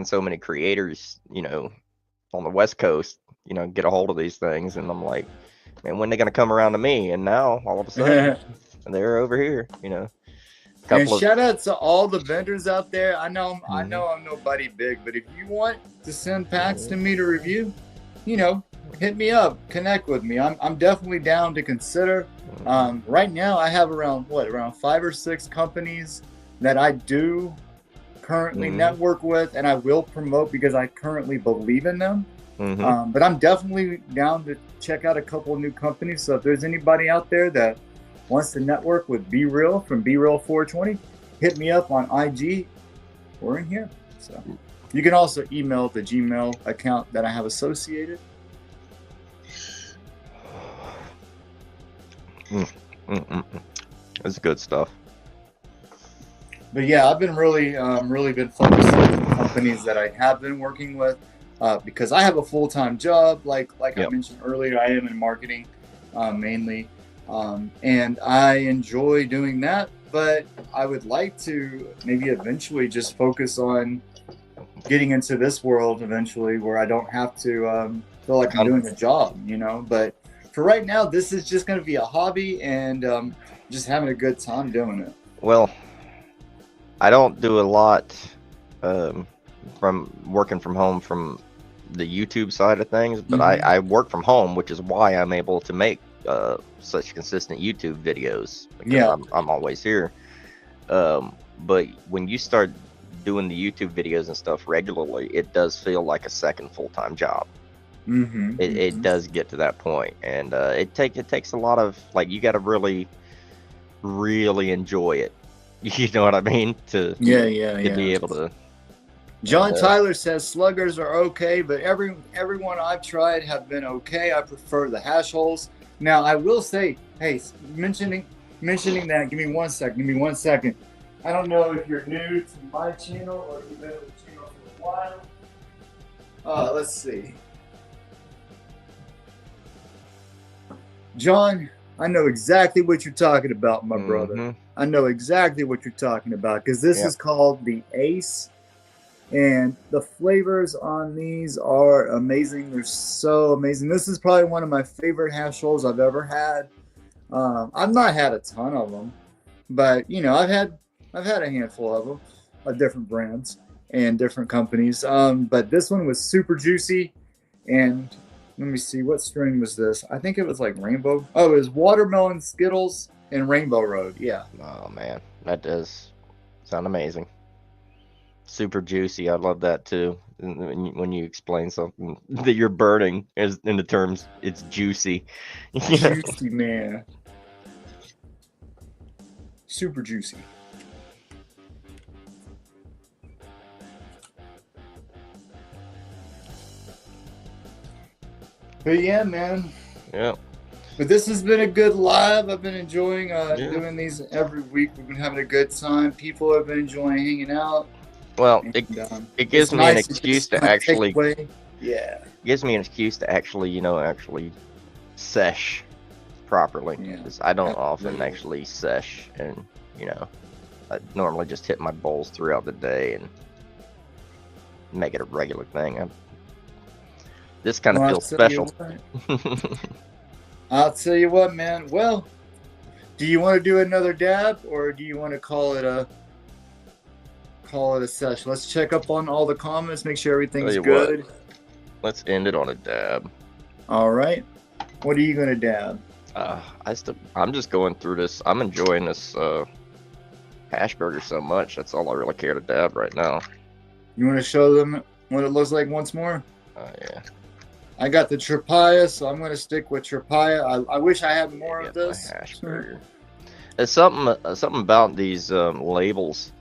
so many creators, you know, on the West Coast, you know, get a hold of these things, and I'm like, man, when are they gonna come around to me? And now all of a sudden they're over here, you know. And shout out to all the vendors out there. I know I'm nobody big, but if you want to send packs to me to review, you know, hit me up, connect with me. I'm definitely down to consider. Right now I have around 5 or 6 companies that I do currently network with, and I will promote because I currently believe in them. But I'm definitely down to check out a couple of new companies. So if there's anybody out there that wants to network with Be Real from Be Real 420, hit me up on IG or in here. So you can also email the Gmail account that I have associated. It's good stuff. But yeah, I've been really been focused on the companies that I have been working with, because I have a full-time job. Like I Yep. mentioned earlier, I am in marketing, mainly, and I enjoy doing that. But I would like to maybe eventually just focus on getting into this world eventually, where I don't have to feel like I'm doing a job, you know. But for right now, this is just going to be a hobby, and just having a good time doing it. Well, I don't do a lot from working from home from the YouTube side of things, but I work from home, which is why I'm able to make such consistent YouTube videos, because I'm always here. But when you start doing the YouTube videos and stuff regularly, it does feel like a second full-time job. It does get to that point, and it takes a lot of, like, you got to really enjoy it. You know what I mean? To be able to. John Tyler says sluggers are okay, but everyone I've tried have been okay. I prefer the hash holes. Now I will say, hey, mentioning that, give me 1 second. Give me 1 second. I don't know if you're new to my channel or you've been on the channel for a while. Let's see. John, I know exactly what you're talking about, my brother. I know exactly what you're talking about, because this is called the Ace, and the flavors on these are amazing. They're so amazing. This is probably one of my favorite hash rolls I've ever had. I've not had a ton of them, but you know, I've had a handful of them, of different brands and different companies. But this one was super juicy, and let me see, what string was this? I think it was like Rainbow. Oh, it was Watermelon, Skittles, and Rainbow Road. Yeah. Oh man, that does sound amazing. Super juicy. I love that too. When you explain something that you're burning, as in the terms, it's juicy. Juicy, man. Super juicy. But yeah, man. Yeah. But this has been a good live. I've been enjoying doing these every week. We've been having a good time. People have been enjoying hanging out. Well, and, it gives me an excuse to actually. Yeah. It gives me an excuse to actually, actually sesh properly. Because I don't often actually sesh, and I normally just hit my bowls throughout the day and make it a regular thing. This kind of feels special. I'll tell you what, man. Well, do you want to do another dab, or do you want to call it a sesh? Let's check up on all the comments, make sure everything's good. What, let's end it on a dab. All right. What are you gonna dab? I'm just going through this. I'm enjoying this hash burger so much. That's all I really care to dab right now. You want to show them what it looks like once more? Yeah. I got the Tripaya, so I'm going to stick with Tripaya. I wish I had more of this. Hash burger. There's something about these labels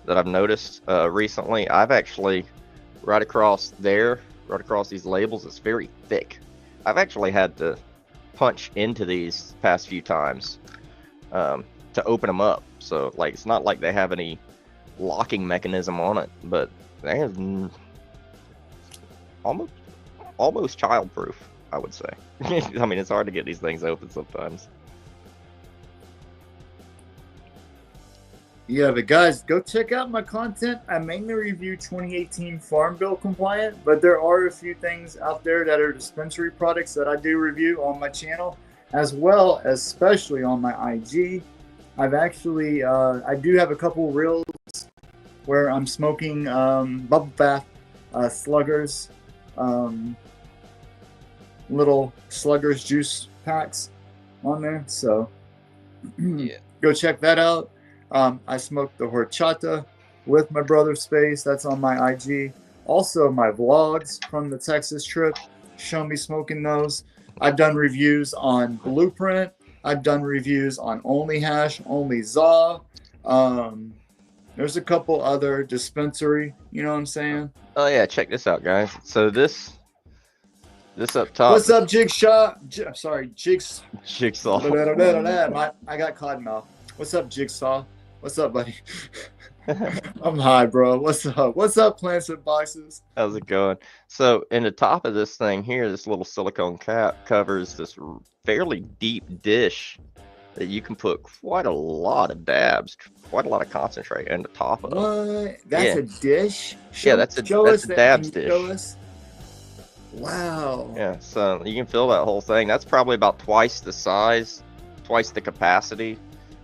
that I've noticed recently. I've actually, right across these labels, it's very thick. I've actually had to punch into these past few times to open them up. So, like, it's not like they have any locking mechanism on it, but they have almost childproof, I would say. I mean, it's hard to get these things open sometimes. Yeah, but guys, go check out my content. I mainly review 2018 Farm Bill compliant, but there are a few things out there that are dispensary products that I do review on my channel, as well as especially on my IG. I've actually, I do have a couple reels where I'm smoking bubble bath sluggers, little sluggers juice packs on there. So go check that out. I smoked the horchata with my brother Space. That's on my IG. Also, my vlogs from the Texas trip show me smoking those. I've done reviews on Blueprint. I've done reviews on Only Hash, Only Zaw. There's a couple other dispensary. You know what I'm saying? Oh yeah, check this out, guys. So this This up top. What's up, Jigsaw? Sorry, Jigsaw. I got cotton mouth. What's up, Jigsaw? What's up, buddy? I'm high, bro. What's up? What's up, plants and boxes? How's it going? So in the top of this thing here, this little silicone cap covers this fairly deep dish that you can put quite a lot of dabs, quite a lot of concentrate in the top of. What? That's a dish? That's a dabs dish. Wow. Yeah, so you can fill that whole thing. That's probably about twice the size, twice the capacity.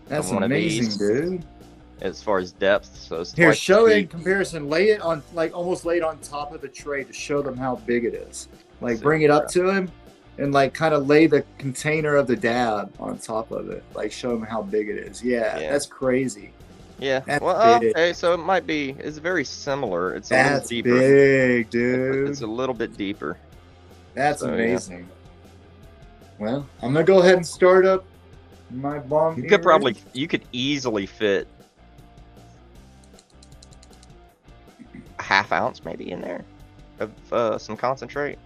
That's of one amazing, of these, dude. as far as depth. So it's here, show it in comparison. Lay it on, like almost lay it on top of the tray to show them how big it is. Like bring it up to him and like kind of lay the container of the dab on top of it. Like show them how big it is. Yeah. That's crazy. Yeah. That's well, big. okay, so it might be. It's very similar. It's a little deeper. Big, dude. It's a little bit deeper. That's amazing. Yeah. Well, I'm gonna go ahead and start up my bomb. You could easily fit a ½ ounce maybe in there of some concentrate.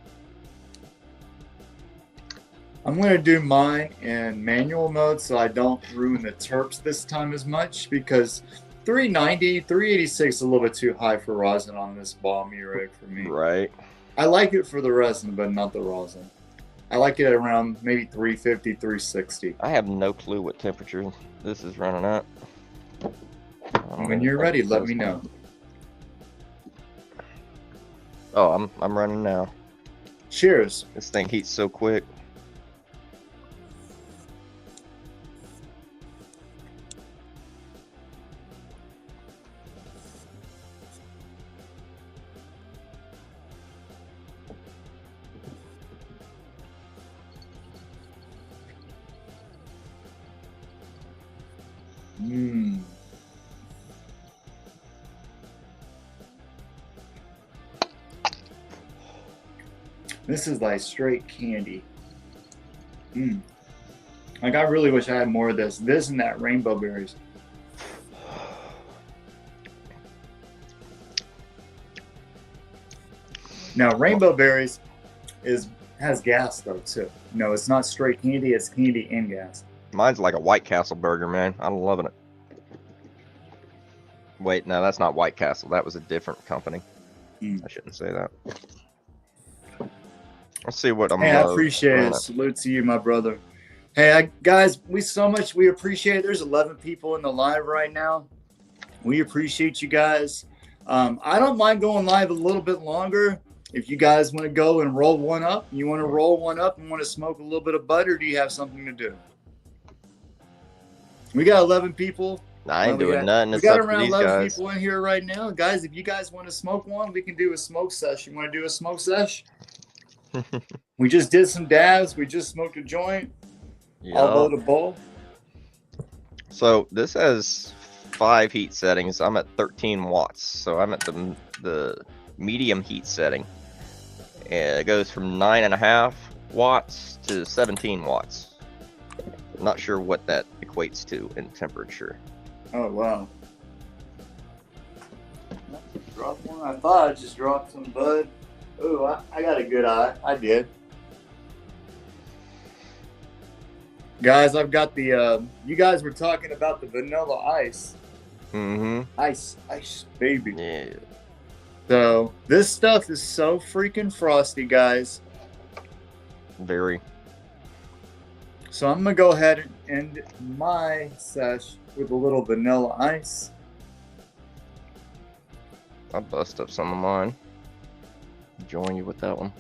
I'm gonna do mine in manual mode so I don't ruin the terps this time as much, because 390, 386 is a little bit too high for rosin on this bomb rig for me. Right. I like it for the resin, but not the rosin. I like it around maybe 350, 360. I have no clue what temperature this is running at. When you're ready, let me know. Oh, I'm running now. Cheers. This thing heats so quick. This is like straight candy. Like I really wish I had more of this. This and that rainbow berries. Now rainbow berries has gas though too. No, it's not straight candy, it's candy and gas. Mine's like a White Castle burger, man. I'm loving it. Wait, no, that's not White Castle. That was a different company. I shouldn't say that. Let's see what I'm. Hey, I appreciate it. Salute to you, my brother. Hey, guys, we appreciate it. There's 11 people in the live right now. We appreciate you guys. I don't mind going live a little bit longer. If you guys want to go and roll one up, and want to smoke a little bit of butter, do you have something to do? We got 11 people. I ain't doing nothing. We got around 11 people in here right now. Guys, if you guys want to smoke one, we can do a smoke sesh. You want to do a smoke sesh? We just did some dabs. We just smoked a joint. I'll load a bowl. So this has 5 heat settings. I'm at 13 watts. So I'm at the medium heat setting. And it goes from 9.5 watts to 17 watts. I'm not sure what that equates to in temperature. Oh, wow. Drop one. I thought I just dropped some bud. Oh, I got a good eye. I did. Guys, I've got the, you guys were talking about the vanilla ice. Ice, baby. Yeah. So, this stuff is so freaking frosty, guys. Very. So, I'm going to go ahead and end my sesh with a little vanilla ice. I'll bust up some of mine. Join you with that one.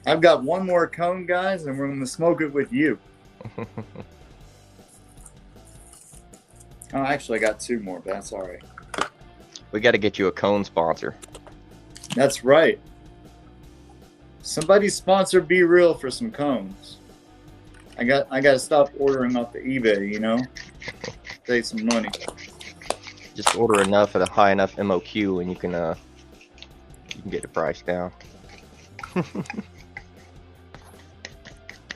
I've got one more cone, guys, and we're going to smoke it with you. Oh, actually, I got 2 more, but that's all right. We got to get you a cone sponsor. That's right. Somebody sponsor Be Real for some cones. I got to stop ordering off the eBay, you know? Save some money. Just order enough at a high enough MOQ and you can get the price down.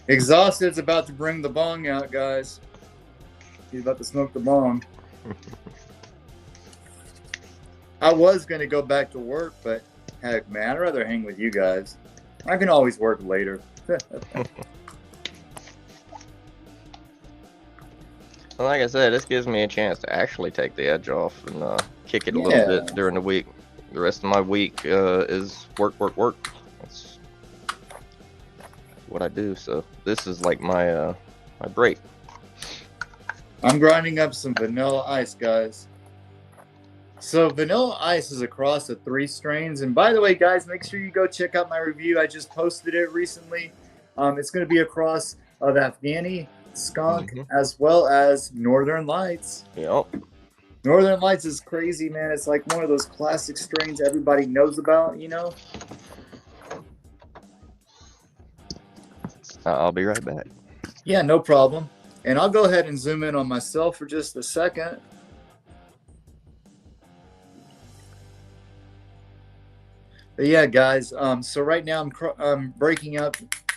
Exhausted's about to bring the bong out, guys. He's about to smoke the bomb. I was going to go back to work, but heck, man, I'd rather hang with you guys. I can always work later. Well, like I said, this gives me a chance to actually take the edge off and kick it a little bit during the week. The rest of my week is work. That's what I do. So this is like my my break. I'm grinding up some vanilla ice, guys. So vanilla ice is across the 3 strains. And by the way, guys, make sure you go check out my review. I just posted it recently. It's going to be across of Afghani, skunk, as well as Northern Lights. Yep. Northern Lights is crazy, man. It's like one of those classic strains everybody knows about, you know? I'll be right back. Yeah, no problem. And I'll go ahead and zoom in on myself for just a second. But yeah, guys, so right now I'm breaking up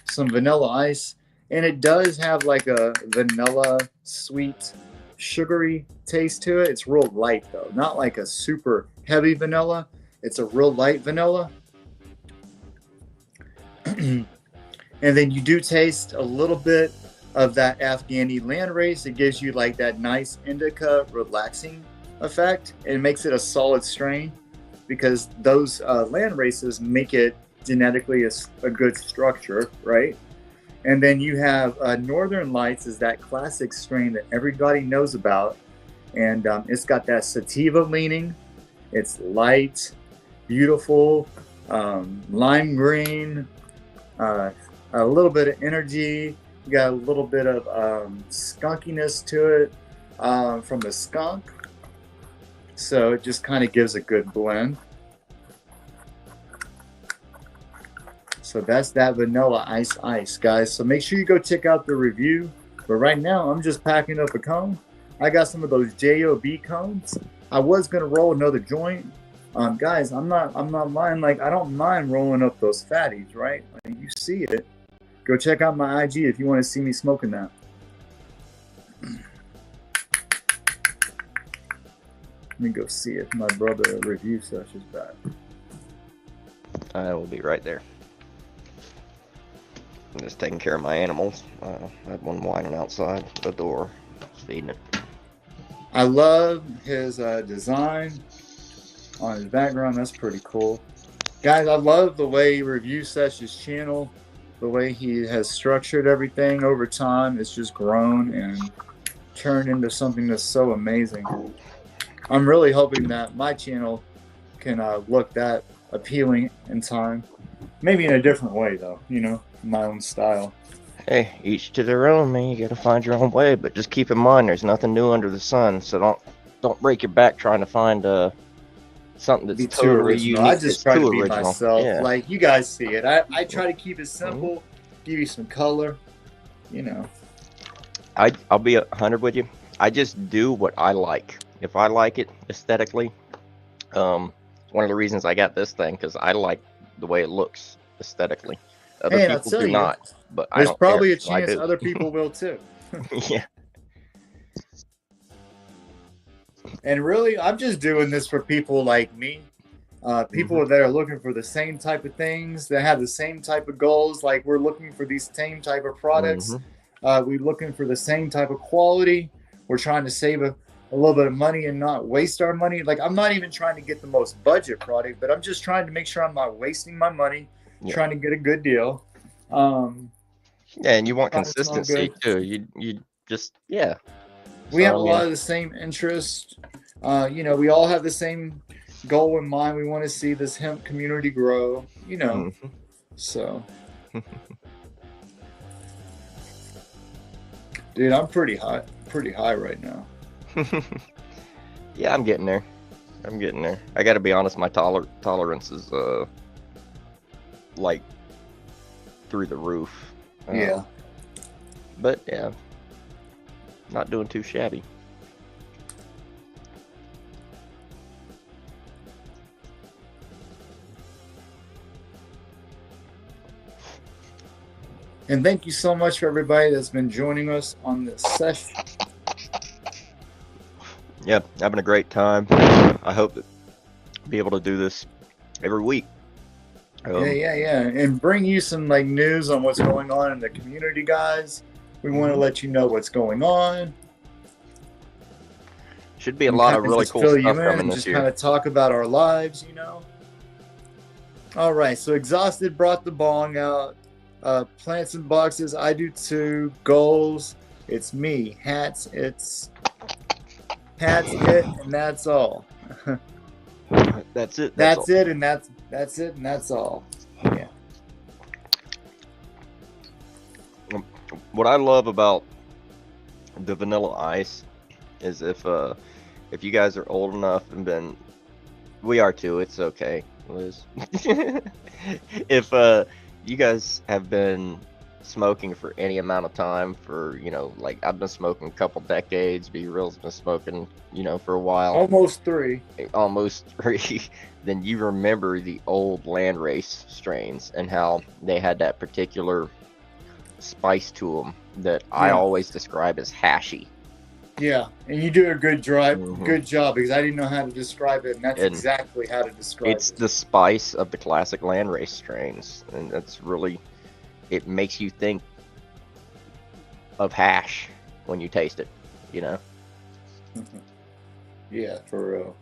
some vanilla ice. And it does have like a vanilla, sweet, sugary taste to it. It's real light though, not like a super heavy vanilla. It's a real light vanilla. And then you do taste a little bit of that Afghani landrace. It gives you like that nice indica relaxing effect. And it makes it a solid strain because those land races make it genetically a good structure, right? And then you have Northern Lights is that classic strain that everybody knows about. And it's got that sativa leaning. It's light, beautiful, lime green, a little bit of energy. You got a little bit of skunkiness to it from the skunk. So it just kind of gives a good blend. So that's that vanilla ice, guys. So make sure you go check out the review. But right now, I'm just packing up a cone. I got some of those JOB cones. I was gonna roll another joint, guys. I'm not lying. Like I don't mind rolling up those fatties, right? Like, you see it. Go check out my IG if you want to see me smoking that. Let me go see if my brother Review Sesh is back. I will be right there. I'm just taking care of my animals. I had one whining outside the door, feeding it. I love his design on his background. That's pretty cool. Guys, I love the way Review Sesh's channel, the way he has structured everything over time. It's just grown and turned into something that's so amazing. I'm really hoping that my channel can look that appealing in time. Maybe in a different way, though, you know, my own style. Hey, each to their own, man. You gotta find your own way, but just keep in mind there's nothing new under the sun. So don't break your back trying to find something that's totally unique. I just try to be original. myself. Yeah. Like you guys see it. I try to keep it simple, give you some color, you know. I'll be 100 with you. I just do what I like. If I like it aesthetically, one of the reasons I got this thing because I like the way it looks aesthetically. Other people do not, but I don't care. There's probably a chance other people will too. Yeah. And really, I'm just doing this for people like me. People that are looking for the same type of things, that have the same type of goals. Like we're looking for these same type of products. We're looking for the same type of quality. We're trying to save a little bit of money and not waste our money. Like I'm not even trying to get the most budget product, but I'm just trying to make sure I'm not wasting my money, trying to get a good deal. Yeah, and you want consistency too. You just We have a lot of the same interest. You know, we all have the same goal in mind. We want to see this hemp community grow, you know. So dude, I'm pretty high right now. Yeah, I'm getting there. I got to be honest, my tolerance is like through the roof. Yeah. But yeah, not doing too shabby. And thank you so much for everybody that's been joining us on this session. Yeah, having a great time. I hope to be able to do this every week. Yeah. And bring you some like news on what's going on in the community, guys. We want to let you know what's going on. Should be a And lot kind of of really just cool fill you stuff in coming and this just year. kind of talk about our lives, you know. All right, so Exhausted brought the bong out. Plants and boxes, I do too. Goals, it's me. Hats, it's it, and that's all. That's it. That's it, and that's it, and that's all. Yeah. What I love about the Vanilla Ice is if you guys are old enough and been, we are too. It's okay, Liz. If you guys have been smoking for any amount of time, for like I've been smoking a couple decades, B Real's been smoking for a while, Almost 3. almost 3, then you remember the old landrace strains and how they had that particular spice to them that I always describe as hashy. Yeah, and you do a good job, because I didn't know how to describe it, and that's exactly how to describe it. It's the spice of the classic landrace strains, and that's really, it makes you think of hash when you taste it, Yeah, for real.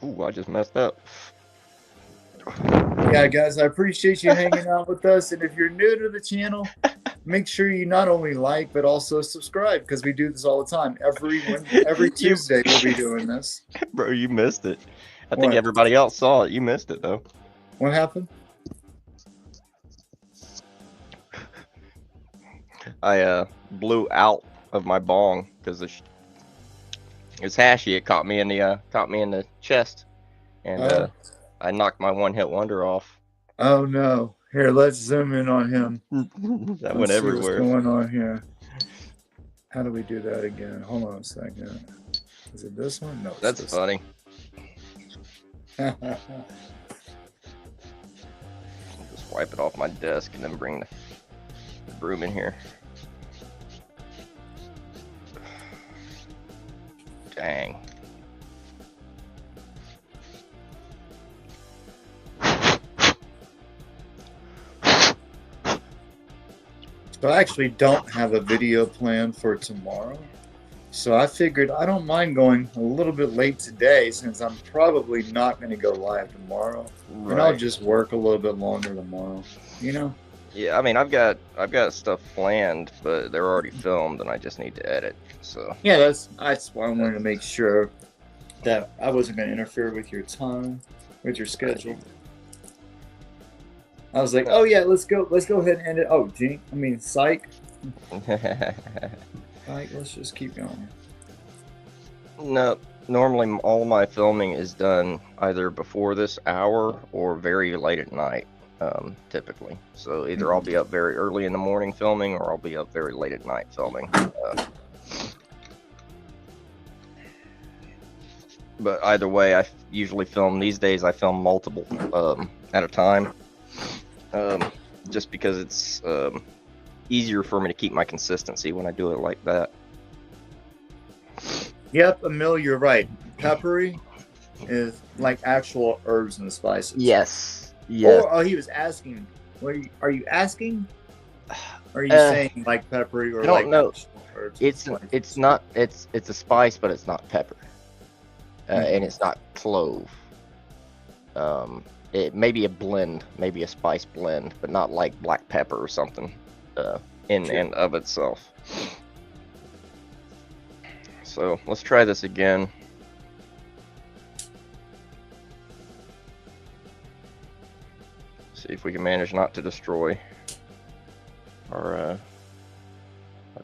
Ooh, I just messed up. Yeah, guys, I appreciate you hanging out with us, and if you're new to the channel, make sure you not only like but also subscribe, because we do this all the time. Every Tuesday we'll be doing this. Bro, you missed it. I think everybody else saw it. You missed it though. What happened? I blew out of my bong because it's hashy. It caught me in the chest, and I knocked my one-hit wonder off. Oh no! Here, let's zoom in on him. That went everywhere. What's going on here? How do we do that again? Hold on a second. Is it this one? No. That's funny. Just wipe it off my desk and then bring the broom in here. Dang. So I actually don't have a video plan for tomorrow. So I figured I don't mind going a little bit late today, since I'm probably not going to go live tomorrow. Right. And I'll just work a little bit longer tomorrow, Yeah, I mean, I've got stuff planned, but they're already filmed and I just need to edit. So yeah, that's why I wanted to make sure that I wasn't going to interfere with your time, with your schedule. I was like, oh yeah, let's go ahead and end it. Oh, psych. Psych, let's just keep going. No, normally all my filming is done either before this hour or very late at night, typically. So either I'll be up very early in the morning filming, or I'll be up very late at night filming. But either way, I usually film, these days I film multiple at a time. Just because it's easier for me to keep my consistency when I do it like that. Yep, Emil, you're right. Peppery is like actual herbs and spices. Yes. Oh, he was asking. Are you asking? Or are you saying like peppery or I don't know. Herbs it's a spice, but it's not pepper, and it's not clove. It may be a blend, maybe a spice blend, but not like black pepper or something in and of itself. So let's try this again. See if we can manage not to destroy our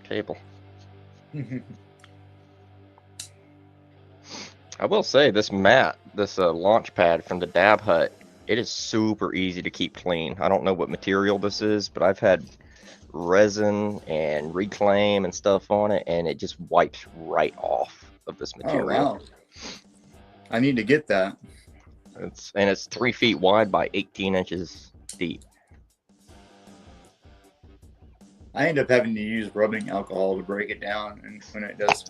table. I will say this mat, this launch pad from the Dab Hut, it is super easy to keep clean. I don't know what material this is, but I've had resin and reclaim and stuff on it, and it just wipes right off of this material. Oh, wow. I need to get that. It's 3 feet wide by 18 inches deep. I end up having to use rubbing alcohol to break it down, and when it does,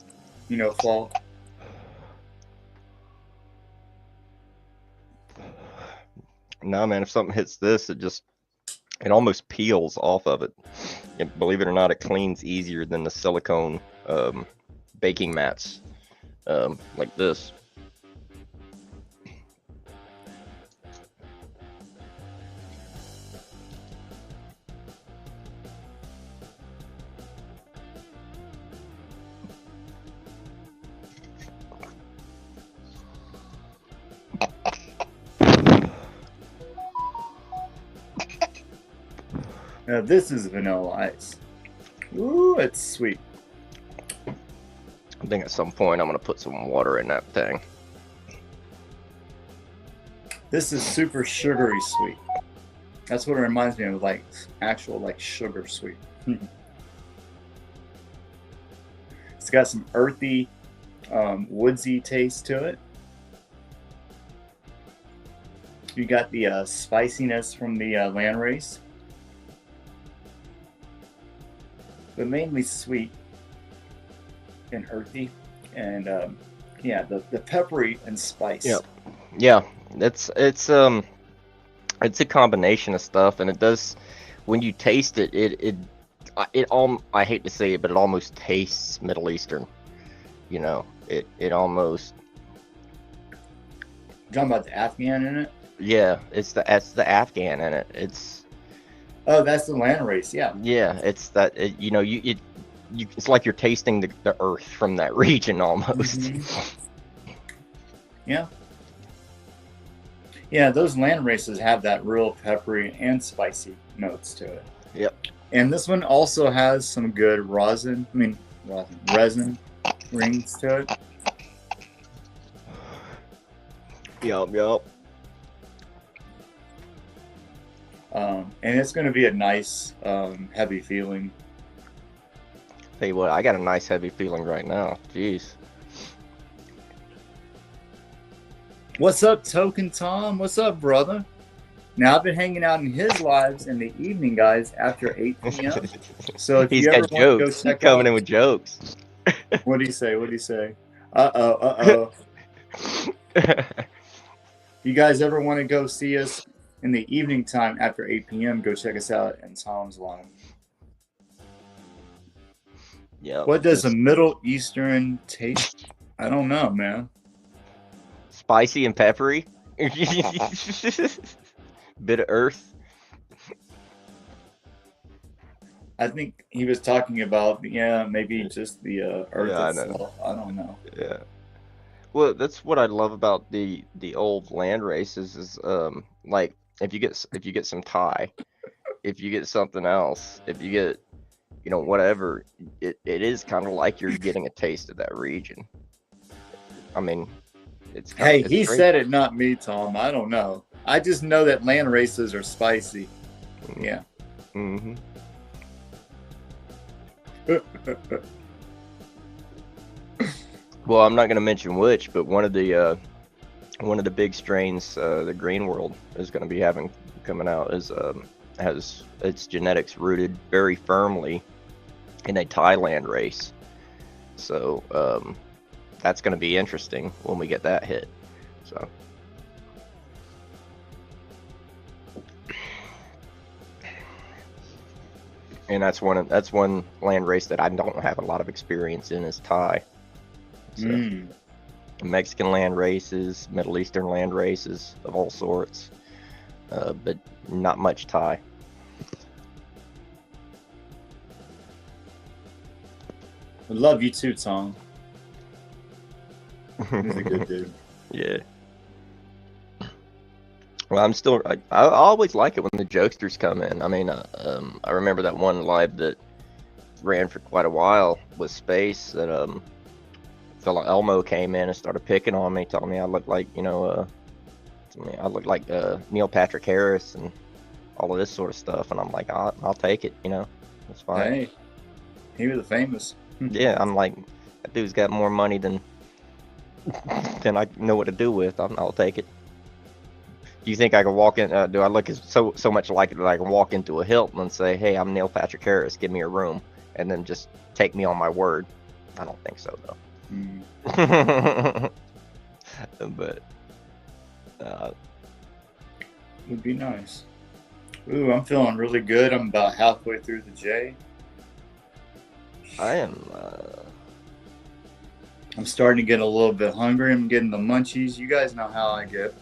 fall. No, man, if something hits this, it almost peels off of it. And believe it or not, it cleans easier than the silicone baking mats like this. Now this is vanilla ice. Ooh, it's sweet. I think at some point I'm gonna put some water in that thing. This is super sugary sweet. That's what it reminds me of, like actual like sugar sweet. It's got some earthy, woodsy taste to it. You got the spiciness from the landrace, but mainly sweet and earthy, and yeah, the peppery and spice. Yeah, it's a combination of stuff, and it does, when you taste it, I hate to say it, but it almost tastes Middle Eastern. You know, it almost. You're talking about the Afghan in it? Yeah, it's the Afghan in it. Oh, that's the landrace. Yeah. Yeah, it's that. It's like you're tasting the earth from that region almost. Mm-hmm. Yeah. Yeah, those landraces have that real peppery and spicy notes to it. Yep. And this one also has some good resin rings to it. Yep. And it's going to be a nice, heavy feeling. Tell you what, I got a nice heavy feeling right now. Jeez. What's up, Token Tom? What's up, brother? Now, I've been hanging out in his lives in the evening, guys, after 8 p.m. So if you ever want to go check out... coming in with jokes. What do you say? Uh-oh. You guys ever want to go see us in the evening time after 8 p.m., go check us out in Tom's live. Yeah. What does a Middle Eastern taste? I don't know, man. Spicy and peppery. Bit of earth. I think he was talking about, maybe just the earth itself. I don't know. Yeah. Well, that's what I love about the old land races is like if you get some Thai, if you get something else, if you get whatever, it is kind of like you're getting a taste of that region. I mean, it's he said it, not me, Tom. I don't know. I just know that land races are spicy. Mm-hmm. Yeah. Mm-hmm. Well, I'm not going to mention which, but one of the big strains, the Green World is going to be coming out has its genetics rooted very firmly in a Thailand race. So that's going to be interesting when we get that hit. So. And that's one land race that I don't have a lot of experience in is Thai. So, Mexican land races, Middle Eastern land races of all sorts, but not much Thai. I love you too, Tom. He's a good dude. Yeah. Well, I always like it when the jokesters come in. I mean, I remember that one live that ran for quite a while with Space that fella Elmo came in and started picking on me, telling me I looked like Neil Patrick Harris and all of this sort of stuff, and I'm like, I'll take it, that's fine. Hey, he was famous. Yeah, I'm like, that dude's got more money than I know what to do with. I'll take it. Do you think I can walk in? Do I look so much like it that I can walk into a Hilton and say, "Hey, I'm Neil Patrick Harris. Give me a room," and then just take me on my word? I don't think so, though. But would be nice. Ooh, I'm feeling really good. I'm about halfway through the J. I am. I'm starting to get a little bit hungry. I'm getting the munchies. You guys know how I get.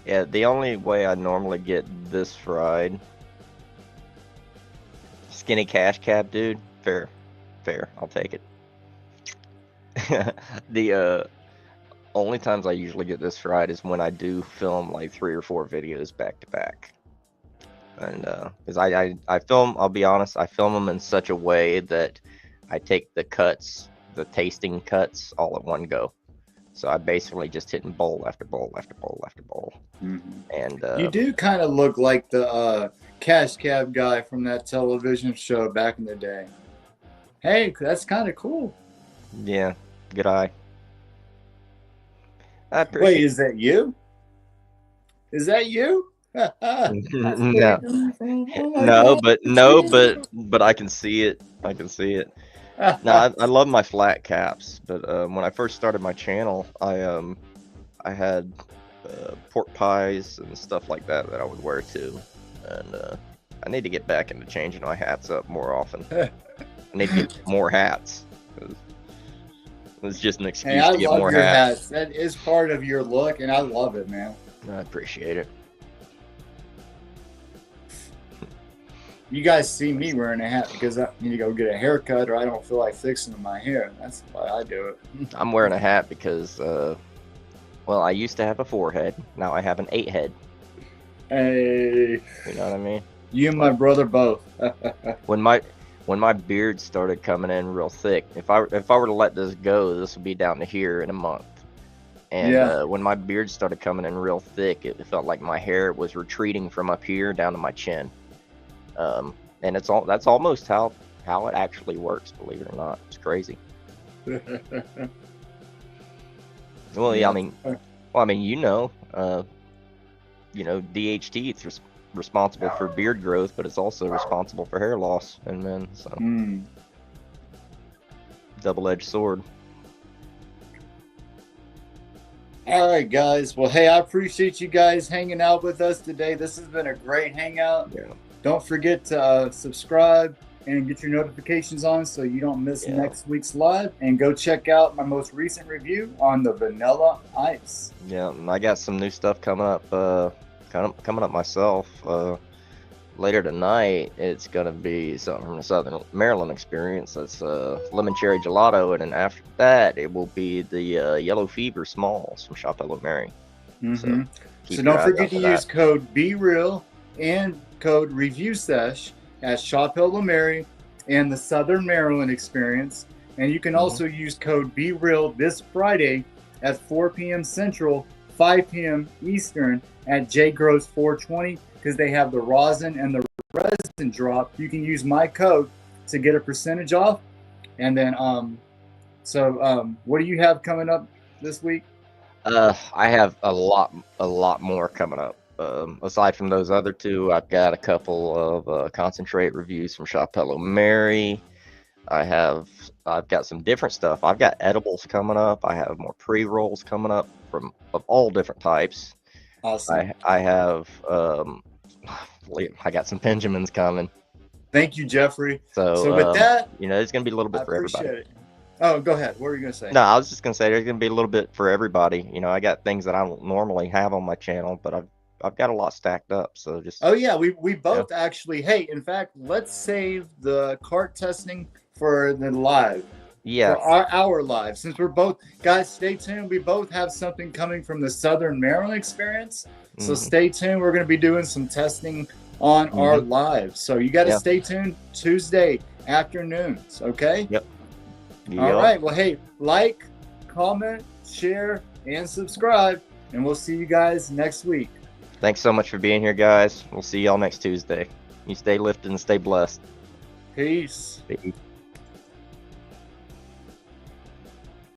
Yeah, the only way I normally get this fried, skinny cash cab, dude. Fair. I'll take it. The only times I usually get this fried is when I do film like 3 or 4 videos back to back. And because I film, I'll be honest, I film them in such a way that I take the cuts, the tasting cuts, all at one go. So I basically just hitting bowl after bowl after bowl after bowl. And you do kind of look like the cash cab guy from that television show back in the day. Hey, that's kind of cool. Yeah, good eye. Wait, is that you? Is that you? No, God. but I can see it. I can see it. No, I love my flat caps, but when I first started my channel, I had pork pies and stuff like that I would wear too, and I need to get back into changing my hats up more often. I need to get more hats. It's just an excuse to get more hats. That is part of your look, and I love it, man. I appreciate it. You guys see me wearing a hat because I need to go get a haircut or I don't feel like fixing my hair. That's why I do it. I'm wearing a hat because, well, I used to have a 4-head. Now I have an 8-head. Hey. You know what I mean? You and my brother both. When my beard started coming in real thick, if I were to let this go, this would be down to here in a month. And when my beard started coming in real thick, it felt like my hair was retreating from up here down to my chin. And that's almost how it actually works, believe it or not. It's crazy. Well, yeah, I mean, DHT is responsible for beard growth, but it's also responsible for hair loss in men. So, double-edged sword. All right, guys. Well, hey, I appreciate you guys hanging out with us today. This has been a great hangout. Yeah. Don't forget to subscribe and get your notifications on so you don't miss next week's live. And go check out my most recent review on the vanilla ice. Yeah, and I got some new stuff coming up. Coming up myself. Later tonight, it's gonna be something from the Southern Maryland experience. That's lemon cherry gelato, and then after that, it will be the yellow fever smalls from Shop Hello Mary. So don't forget to use code BeReal and code REVIEWSESH at Shop Hello Mary and the Southern Maryland experience. And you can also use code BeReal this Friday at 4 p.m. Central, 5 p.m. Eastern at J Grows 420 because they have the rosin and the resin drop. You can use my code to get a percentage off. And then, what do you have coming up this week? I have a lot more coming up. Aside from those other two, I've got a couple of concentrate reviews from Shop Hello Mary. I've got some different stuff. I've got edibles coming up. I have more pre-rolls coming up of all different types. Awesome. I have I got some Benjamins coming. Thank you, Jeffrey. So with that, it's gonna be a little bit for everybody. It. Oh, go ahead. What were you gonna say? No, I was just gonna say there's gonna be a little bit for everybody. I got things that I don't normally have on my channel, but I've got a lot stacked up. So just we both actually. Hey, in fact, let's save the cart testing for the live. Yeah. For our live, since we're both guys, stay tuned. We both have something coming from the Southern Maryland experience, so stay tuned. We're going to be doing some testing on our live, so you got to stay tuned. Tuesday afternoons, okay? Yep. All right. Well, hey, like, comment, share, and subscribe, and we'll see you guys next week. Thanks so much for being here, guys. We'll see y'all next Tuesday. You stay lifted and stay blessed. Peace. Peace.